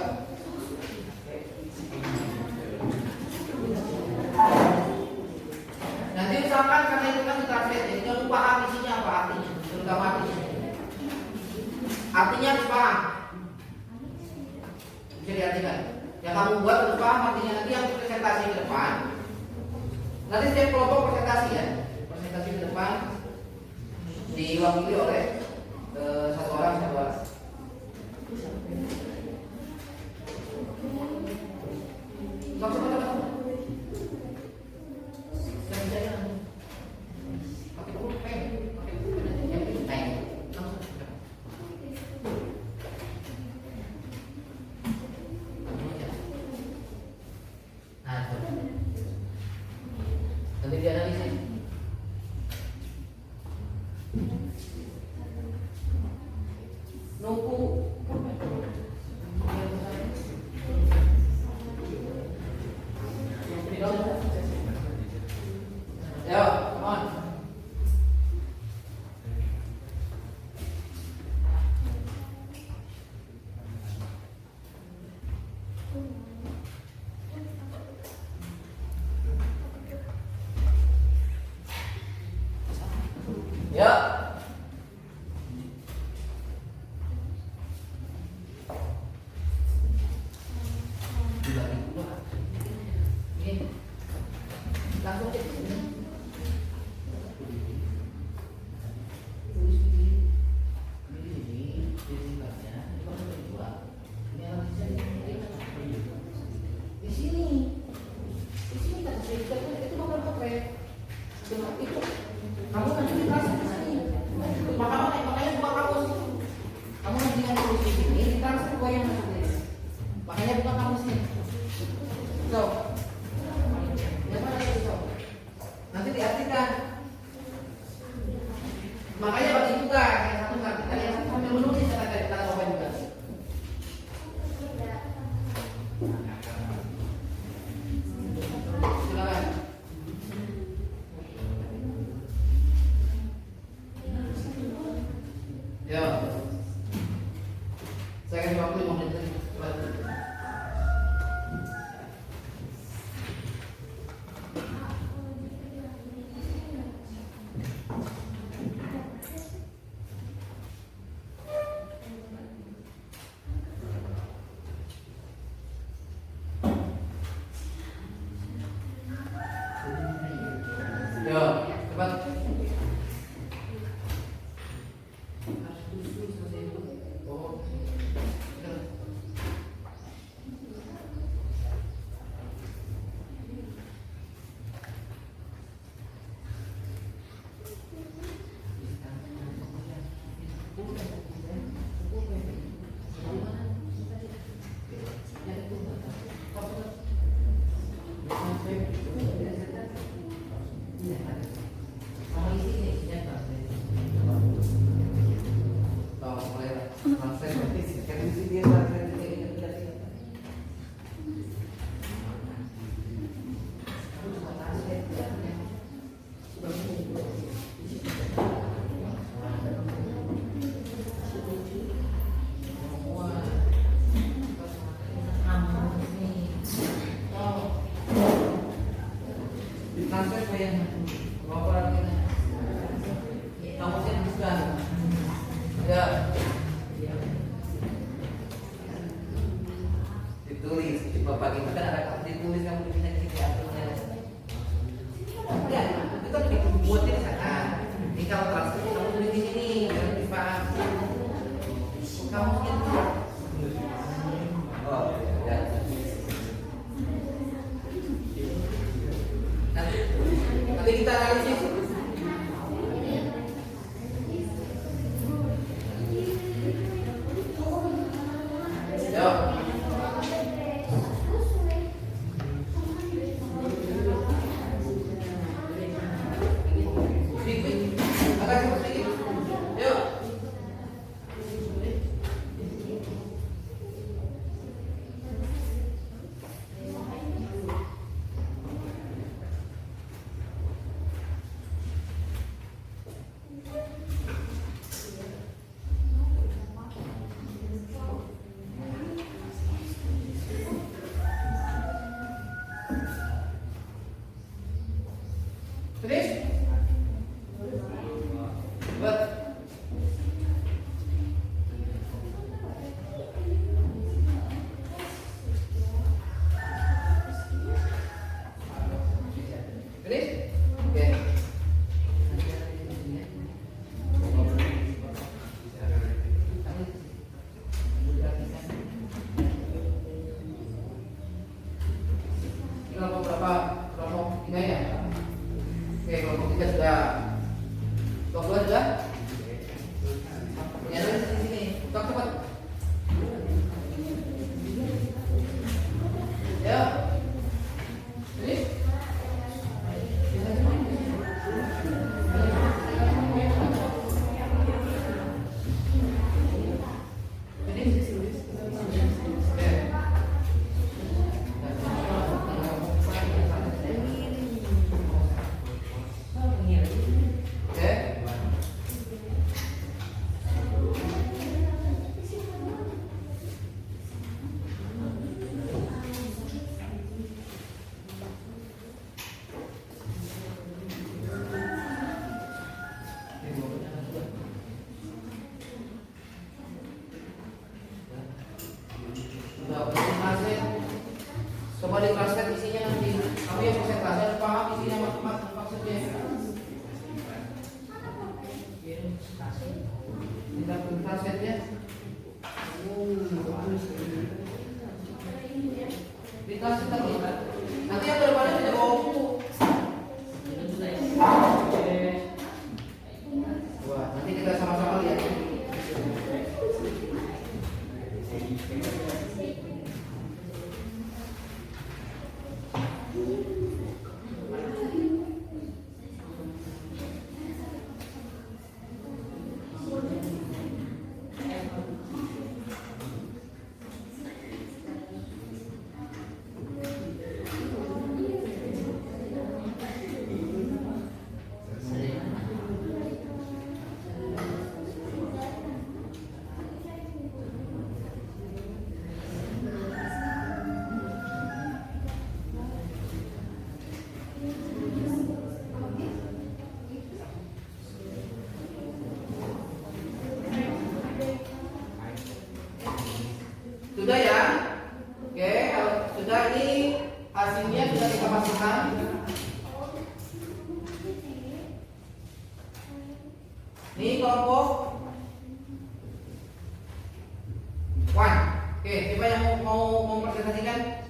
Nanti usahakan karena itu kan ditranslate ya, jangan lupa artinya apa artinya, terutama artinya. Artinya harus paham. Bisa diartikan. Yang kamu buat harus paham artinya, nanti yang presentasi ke depan. Nanti setiap kelompok presentasi ya. Presentasi ke depan diwakili oleh satu orang. Nanti dianalisis. Nunggu. Ya, come on. Ya. Dibagi dua. Ini langsung cek sini. Kamu nanti ditransfer ke sini. Makanya buka kamus. Kamu nanti dengan tulis di sini, ditransfer ke yang masuk. Makanya buka kamusnya. So, yang mana itu so? Nanti diartikan. Makanya bagi juga yang satu artikan, yang satu sambil menulis kata bapak juga. Silakan. Ya, saya kasih waktu 5 menit lagi. Bukan. Ya. Ditulis. Bapak itu kan ada kata ditulis kamu bisa gini aturnya. Ya, itu kan dibuat di sana. Ini kalau translate kamu tulis di sini, jangan dipaham. Kamu gitu. Oh, ya. Nanti kita analisis. Yuk. Finish? Buat. Finish? Oke. Kelompok berapa? Kelompok 3 ya? Oke, kelompok 3 sudah. Kelompok 2 sudah? Ya, di sini. Tok cepat. Ya. Ini. Coba di-translate isinya nanti. Kamu yang konsentrasi harus paham isinya maksudnya. Kita translate-nya. Di-translate lagi. Nanti yang kedepannya tidak bawa buku. Wah, nanti kita sama-sama lihat. Sudah ya? Oke, kalau sudah ini hasilnya sudah kita masukkan. Ini kelompok 1. Oke, siapa yang mau mempresentasikan?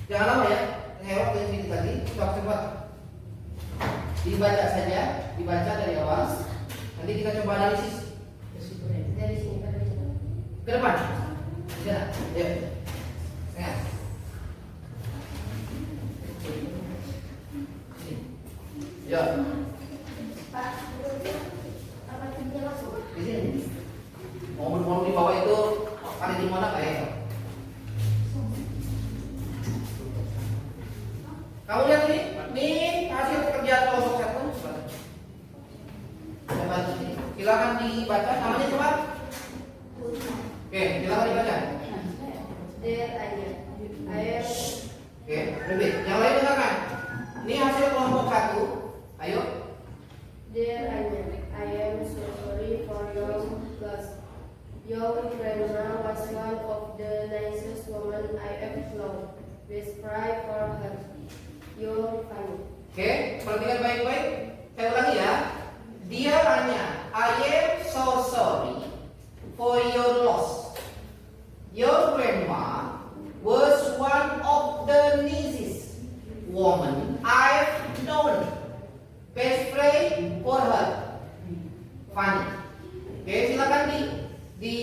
Jangan lama ya. Saya waktu yang sedikit tadi, cepat-cepat. Dibaca saja, dibaca dari awal. Nanti kita coba analisis. Dari sini ke depan. Ya, ya. Ya. Ya. Pak, apa tinggal langsung? Di sini. Mobil-mobil di bawah itu ada di mana kayak? Kamu lihat ini hasil pekerjaan kelompok 1. Coba ini. Silakan dibaca namanya coba. Oke, silakan dibaca. Air. Oke, lebih. Yang lain dengarkan. Ini hasil kelompok 1. Ayo. Der air. I am so sorry for your loss. Your grandma was one of the nicest women I ever known. Please cry for her. You're funny. Oke, perhatikan baik-baik. Saya ulangi ya. Dia tanya, I am so sorry for your loss. Your grandma was one of the nicest woman I've known. Best pray for her. Funny. Oke, silakan di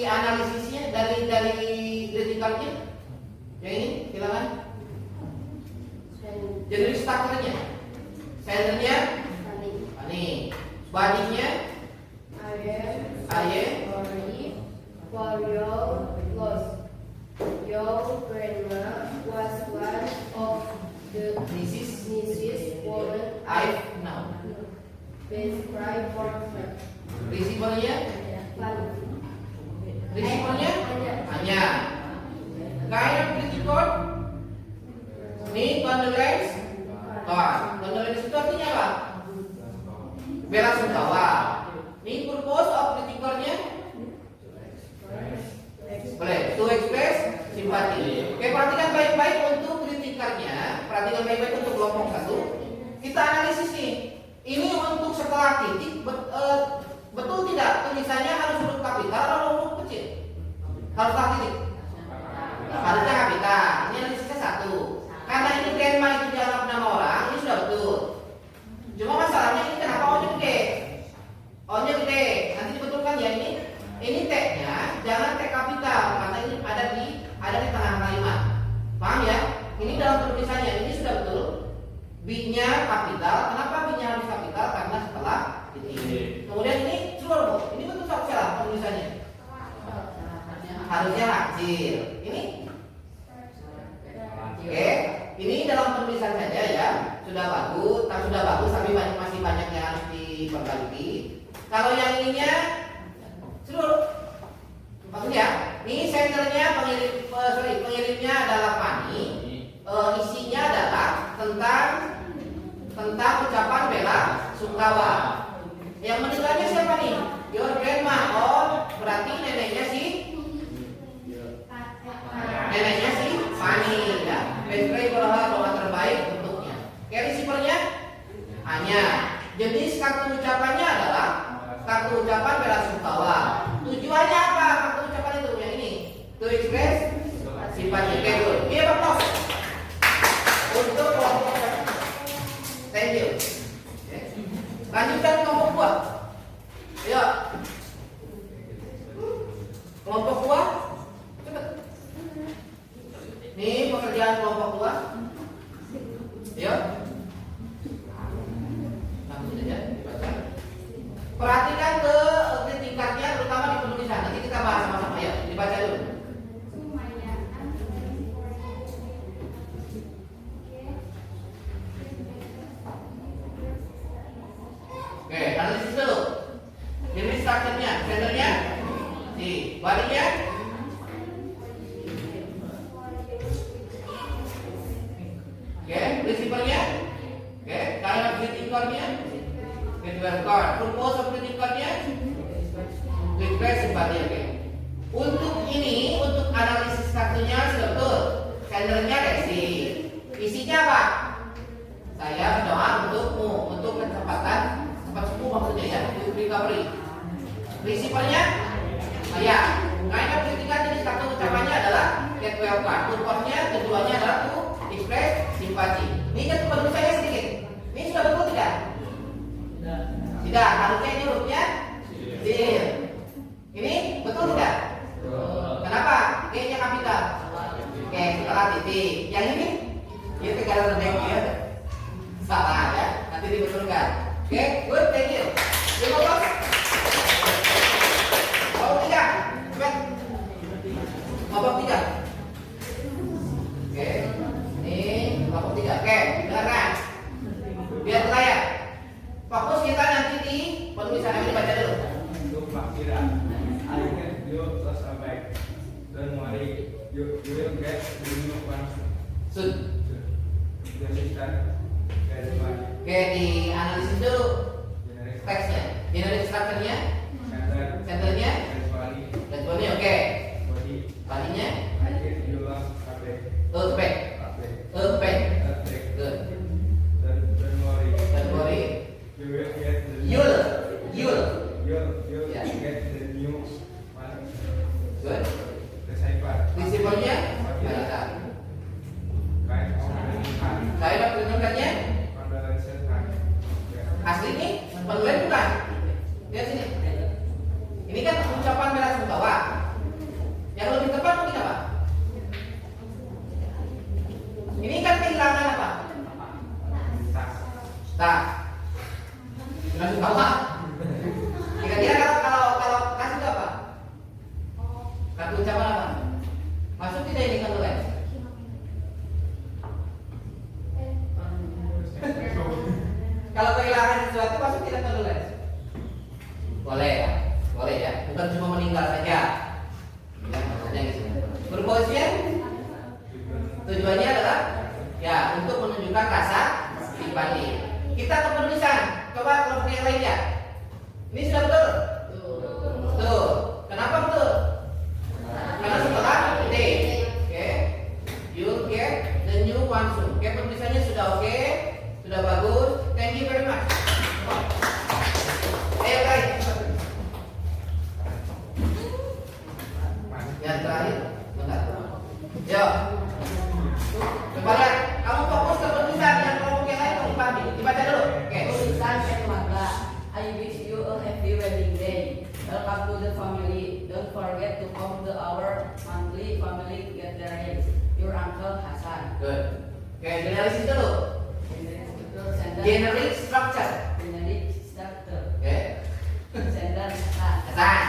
analisisnya dari kritikalnya. Yang ini silakan. Jadi starternya, sendernya, funny. Badinya, I am sorry for your loss. Your grandma was one of the nicest nicest women I've known. Please cry for her. Receivernya, Funny. receivernya hanya. Kind of critical. Ini condolence. Condolence itu artinya apa? Bela sungkawa. Ini purpose of critical-nya boleh to express simpati. Oke, perhatikan baik-baik untuk kritikalnya. Perhatikan baik-baik untuk kelompok 1. Kita analisis nih. Ini untuk setelah titik betul tidak tulisannya harus huruf kapital atau huruf kecil? Harus setelah titik. Harusnya kapital. Ini analisisnya 1. Karena ini grandma itu dianggap nama orang, ini sudah betul. Cuma masalahnya ini kenapa O-nya gede? O-nya gede. Nanti dibetulkan ya ini. Ini T-nya jangan T kapital karena ini ada di tengah kalimat. Paham ya? Ini dalam penulisannya ini sudah betul. B-nya kapital. Kenapa B-nya harus kapital? Karena setelah titik. Kemudian ini seluruh. Ini betul atau salah penulisannya? Harusnya kecil. Ini oke, ini dalam penulisan saja ya. Sudah bagus, tapi masih banyak yang harus diperbaiki. Kalau yang ininya seluruh. Maksudnya, ini senternya pengirimnya adalah Fani. Isinya adalah tentang ucapan bela sungkawa. Yang menilainya siapa nih? Your grandma. Oh, berarti neneknya si Fani ya. Best pray for her, doa terbaik untuknya. Oke, receivernya hanya. Jenis kartu ucapannya adalah kartu ucapan bela sungkawa. Tujuannya apa kartu ucapan itu? Yang ini, to express simpati. Oke, good. Iya, Pak. Untuk kelompok. Thank you. Oke. Lanjutkan kelompok 2. Ayo. Kelompok 2. Cepat. Ini pekerjaan kelompok 2. Ayo. Langsung saja dibaca. Perhatikan ke tingkatnya terutama di penulisan. Nanti kita bahas sama-sama ya. Dibaca dulu. Oke, analisis dulu. Jenis strukturnya, sendernya, di badinya, oke, receivernya, oke, kind of greeting card-nya, greeting card, purpose of greeting card-nya, express simpati, oke. Untuk ini, untuk analisis kartunya sudah betul. Sendernya Desi. Isinya apa? Saya berdoa untukmu, untuk kecepatan, cepat sembuh maksudnya ya, recovery. Receivernya, saya. Kind of greeting card jenis kartu ucapannya adalah get well card. Purpose-nya, tujuannya adalah to express simpati. Ini kan penulisannya sedikit. Ini sudah betul tidak? Tidak. Harusnya ini hurufnya kecil. Ini betul tidak? Kenapa? G-nya kapital. Oke, setelah titik. Yang ini? Ini tegak rendeng ya. Salah ya. Nanti dibetulkan. Oke, good. Thank you. Terima kasih. Kelompok 3. Cepat. Kelompok 3. Oke. Ini kelompok 3. Oke, dengarkan. Biar layar. Fokus kita nanti di penulisan ini, baca dulu. Untuk Pak Kira, akhirnya you trust a bag. Don't worry, you will get the new one Soon. The assistant, that's why. Oke, di analisis dulu teksnya. Generic structure-nya, center, centernya, that's body, dan body oke. body, Bodinya, akhir, yulang, ape, back, back, good. don't worry, Don't worry, you will get the you'll you'll Yeah. get the new one, good. the cipher, Visible-nya, baca. kind of meningkat, Saya menunjukkannya, pada setan, ya. asli nih, penulis bukan? Lihat sini. Ini kan ucapan beras bawah. Yang lebih tepat mungkin apa? Ini kan kehilangan apa? Tak. Beras bawah. Kira-kira kalau kasih itu apa? Kartu ucapan apa? Masuk tidak ini kan tulis? Kalau kehilangan sesuatu masuk tidak tertulis? Boleh ya, boleh ya. Bukan cuma meninggal saja. Ya, maksudnya gitu. Berposisian tujuannya adalah ya untuk menunjukkan rasa simpati. Kita ke penulisan. Coba kelompok yang lain ya. Ini sudah betul? Betul. Kenapa betul? Karena setelah T, oke, you get the new one soon. Oke, penulisannya sudah oke, sudah bagus. Thank you very much. Ayo guys. Yang terakhir, bentar. Yo. Coba lihat, kamu fokus ke penulisan yang kelompok yang lain kamu pahami. Dibaca dulu. Oke. Tulisan Erlangga, I wish you a happy wedding day. Welcome to the family. Don't forget to come to our monthly family gathering. Your Uncle Hasan. Good. Oke, analisis dulu. Sender. Generic structure. Generic structure. Oke. Sender Hasan. Hasan.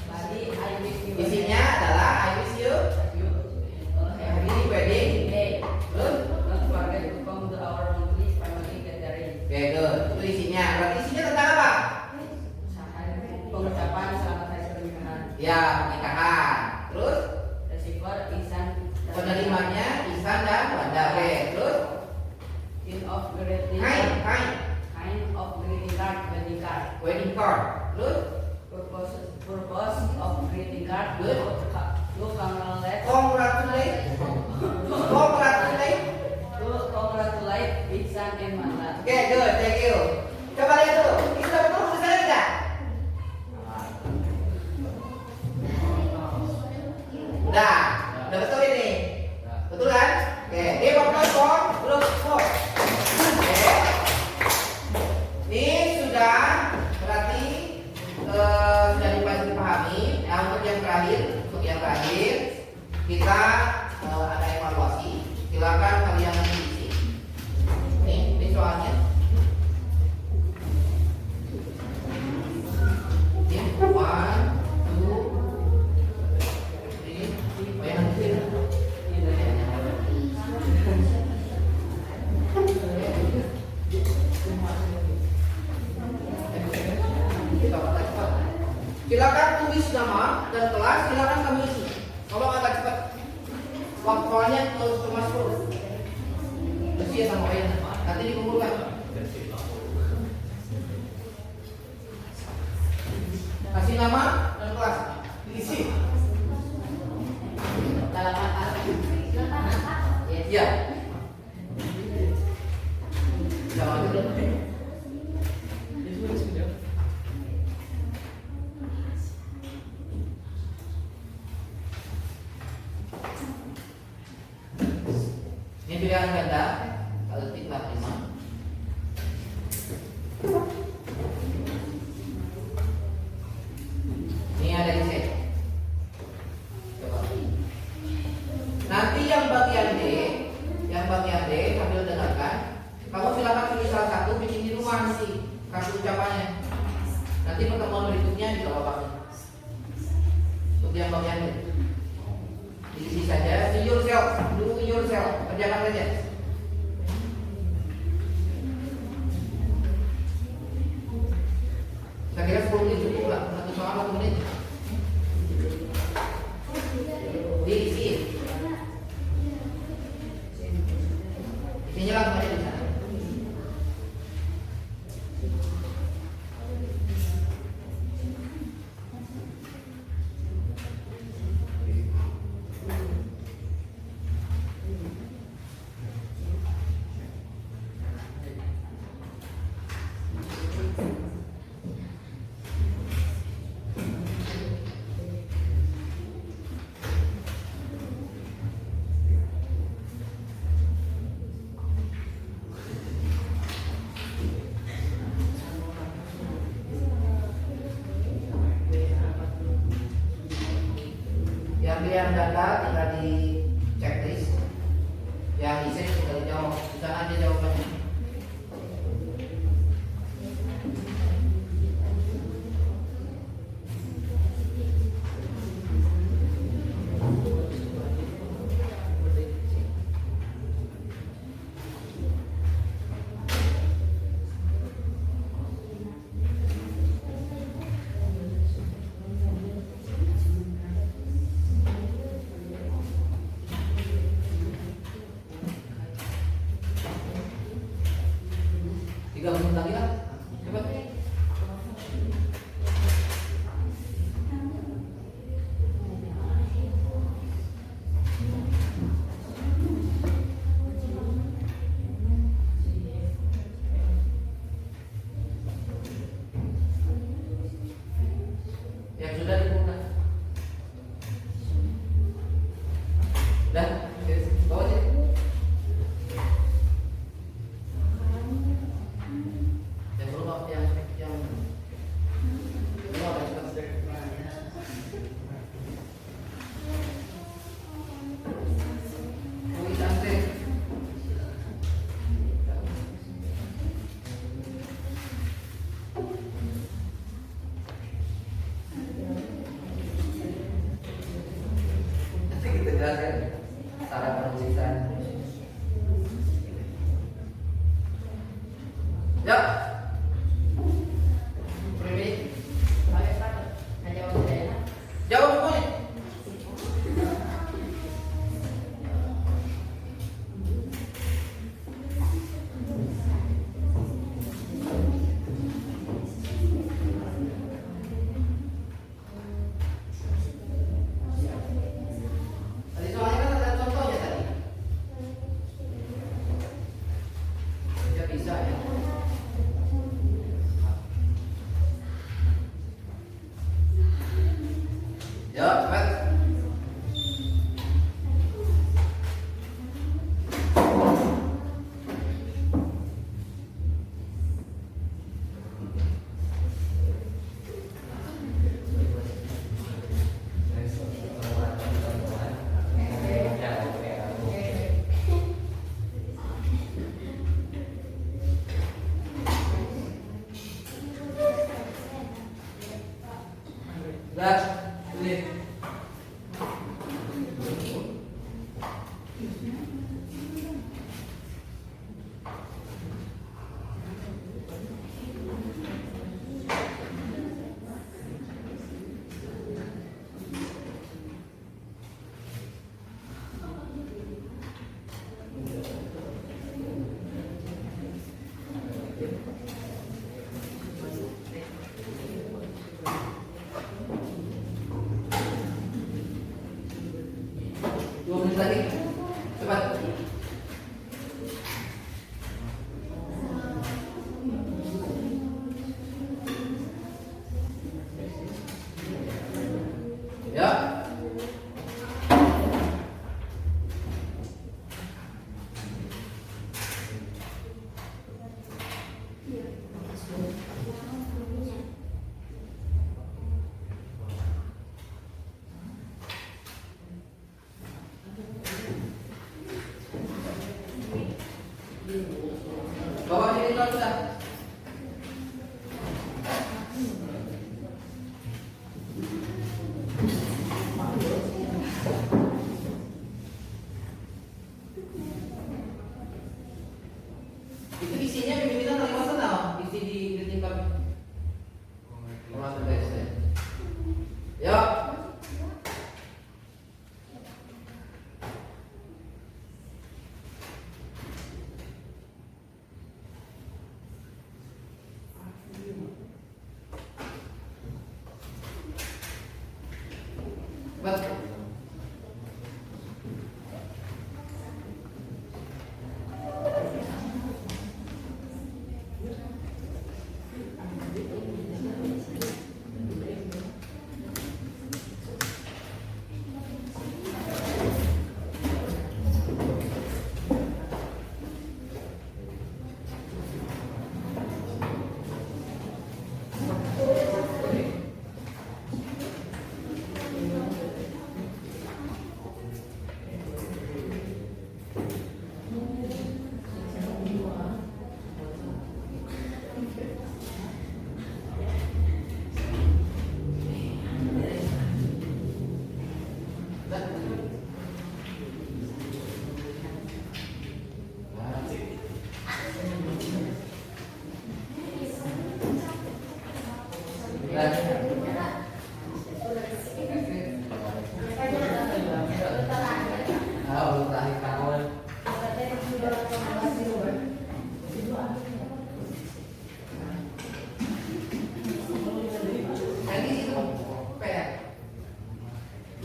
Tadi I wish you. Isinya adalah I wish you You a happy wedding. day. Good. Don't forget to come to our monthly family gathering. Oke, good. Itu isinya. Berarti isinya tentang apa? Pengucapan selamat hari pernikahan. Ya, pernikahan. Terus Receiver Ihsan. penerimanya Ihsan dan Wanda. Oke, terus Kind of greeting. Kind of greeting card, wedding card. wedding card. Terus Purpose of greeting card. Good. To congratulate. Congratulate. To congratulate Ihsan and Wanda. Oke, good. Thank you. Coba lihat dulu. Ini sudah betul tulisannya tidak? Udah betul ini. Betul kan? Oke, ini fokus form grup form. Oke. Ini sudah berarti sudah dipahami. Nah, untuk yang terakhir kita ada evaluasi. Silakan kalian isi. Ini soalnya. Ya, 1, 2, 3. Oh ya, nanti. Silakan tulis nama dan kelas, silakan kamu isi. Tolong agak cepat. Waktunya cuma 10. Isi ya sama Wayan. Nanti dikumpulkan. Kasih nama dan kelas. Isi. Halaman Iya. Jangan dulu. Ini pilihan ganda, ketik 5. Ini ada di sini. Coba. Nanti yang bagian D sambil dengarkan. Kamu silakan pilih salah satu, bikin di rumah sih kartu ucapannya. Nanti pertemuan berikutnya bisa bapak. Untuk yang bagian D. Diisi saja, do yourself, kerjakan saja. Saya kira 10 menit cukup lah, 1 soal 1 menit. Diisi. Isinya langsung aja di sana. pilihan data tinggal di checklist, yang isi tinggal dijawab, bisa aja jawabannya. Tiga menit lagi lah, cepat. Yang sudah dibuka. Dah, bawa aja. Yang belum apa yang belum apa cepat. Kuis cantik. Nanti kita jelaskan cara penulisan. Ya. Primi, Oke, Pak. Nah, jawab saya. jawab semuanya. Tadi soalnya kan ada contohnya tadi. Ya bisa ya. Ya, cepat. Dah, tulis. Dua menit lagi, cepat. Ya. Bawa sini tuan sudah. Itu isinya pimpinan dari masa tahu, isi di greeting kami. Termasuk BSD. Ya. Cepat.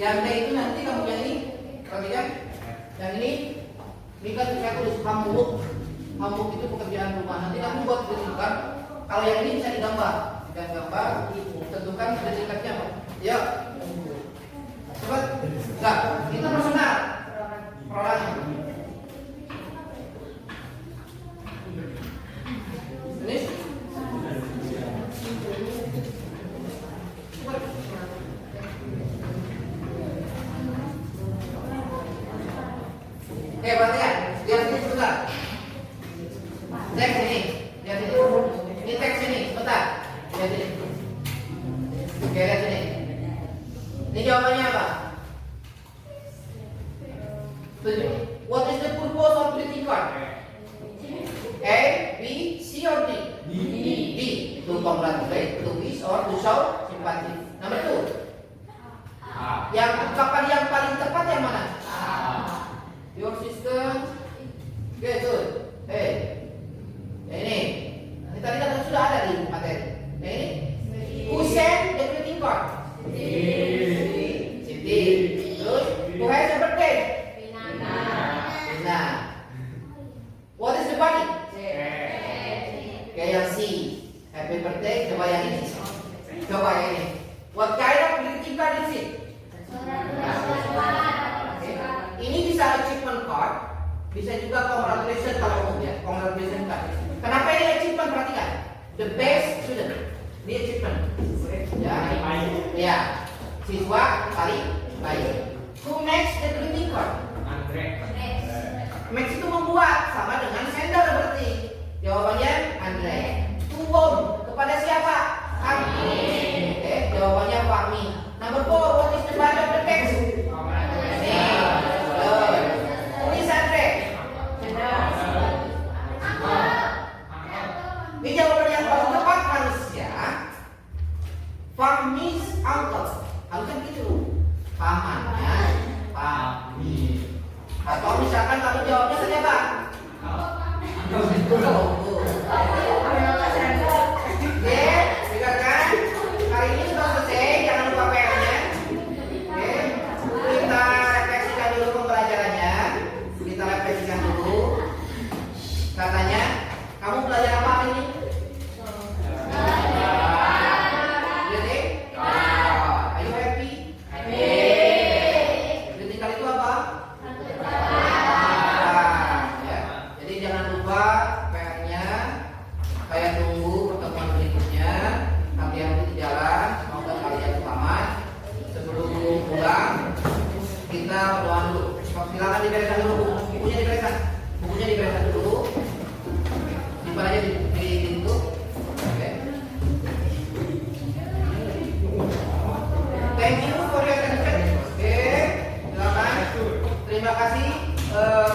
Yang D itu nanti kamu yang ini, perhatikan. Yang ini kan saya tulis homework itu pekerjaan rumah. Nanti kamu buat kesimpulan. Kalau yang ini bisa digambar, tentukan predikatnya apa? Ya. Coba, enggak, kita personal. Perorangan. Ini. Oke, perhatikan. Lihat sini sebentar. Teks ini. Lihat sini. Ini teks ini. Sebentar. Lihat sini. Oke, lihat sini. Ini jawabannya apa? What is the purpose of greeting card? A, B, C or D? D. To congratulate, to wish or to show sympathy. Number 2. Yang ungkapan yang paling tepat yang mana? Your system. Okay, good. Ini. Ini tadi kan sudah ada di materi. Ini. Who sent the greeting card? Siti. Terus, who has a birthday? Rina. What is the body? Kayak C. Happy birthday. Coba yang ini. Coba yang ini. What kind of greeting card is it? Ini bisa achievement card, bisa juga congratulation kalau umum ya, congratulation card. Kenapa ini achievement? Perhatikan, the best student, ini achievement. Ya, siswa paling baik. Who makes the greeting card? Makes itu membuat, sama dengan sender berarti. Jawabannya Andre. To whom? Kepada siapa? Fahmi. Oke, jawabannya Fahmi. Number 4, what is the body of the text? Ini jawaban yang paling tepat harusnya Fahmi's uncle. Harusnya gitu. Pamannya Fahmi. Atau misalkan kamu jawabnya siapa? Oke, silakan. Hari ini sudah selesai, jangan lupa PR-nya. Oke, kita refleksikan dulu pembelajarannya. Kita refleksikan dulu. Katanya, kamu belajar apa hari ini? Are you happy? Greeting card itu apa? Ya. Jadi jangan lupa PR-nya. Saya tunggu pertemuan berikutnya. Hati-hati di jalan. Semoga kalian selamat. Sebelum pulang, kita berdoa dulu. Silakan dibereskan dulu. Bukunya dibereskan dulu. Simpan aja di pintu. Oke. Thank you for your attention. Oke, silakan. Terima kasih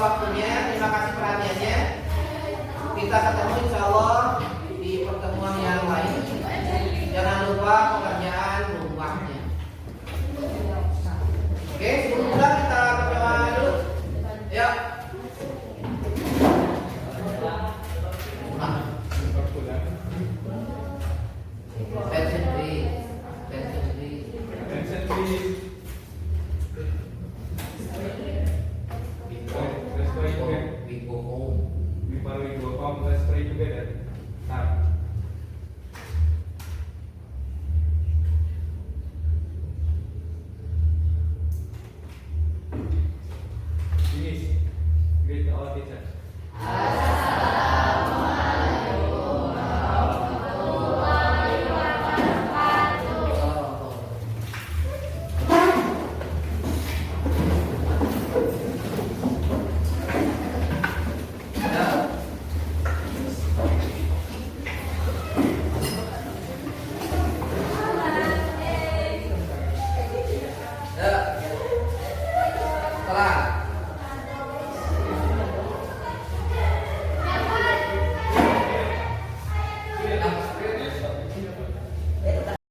waktunya, terima kasih perhatiannya. Kita ketemu insya Allah di pertemuan yang lain. Jangan lupa pekerjaan rumahnya. Oke, sebelum pulang kita berdoa dulu. Ya. Attention please.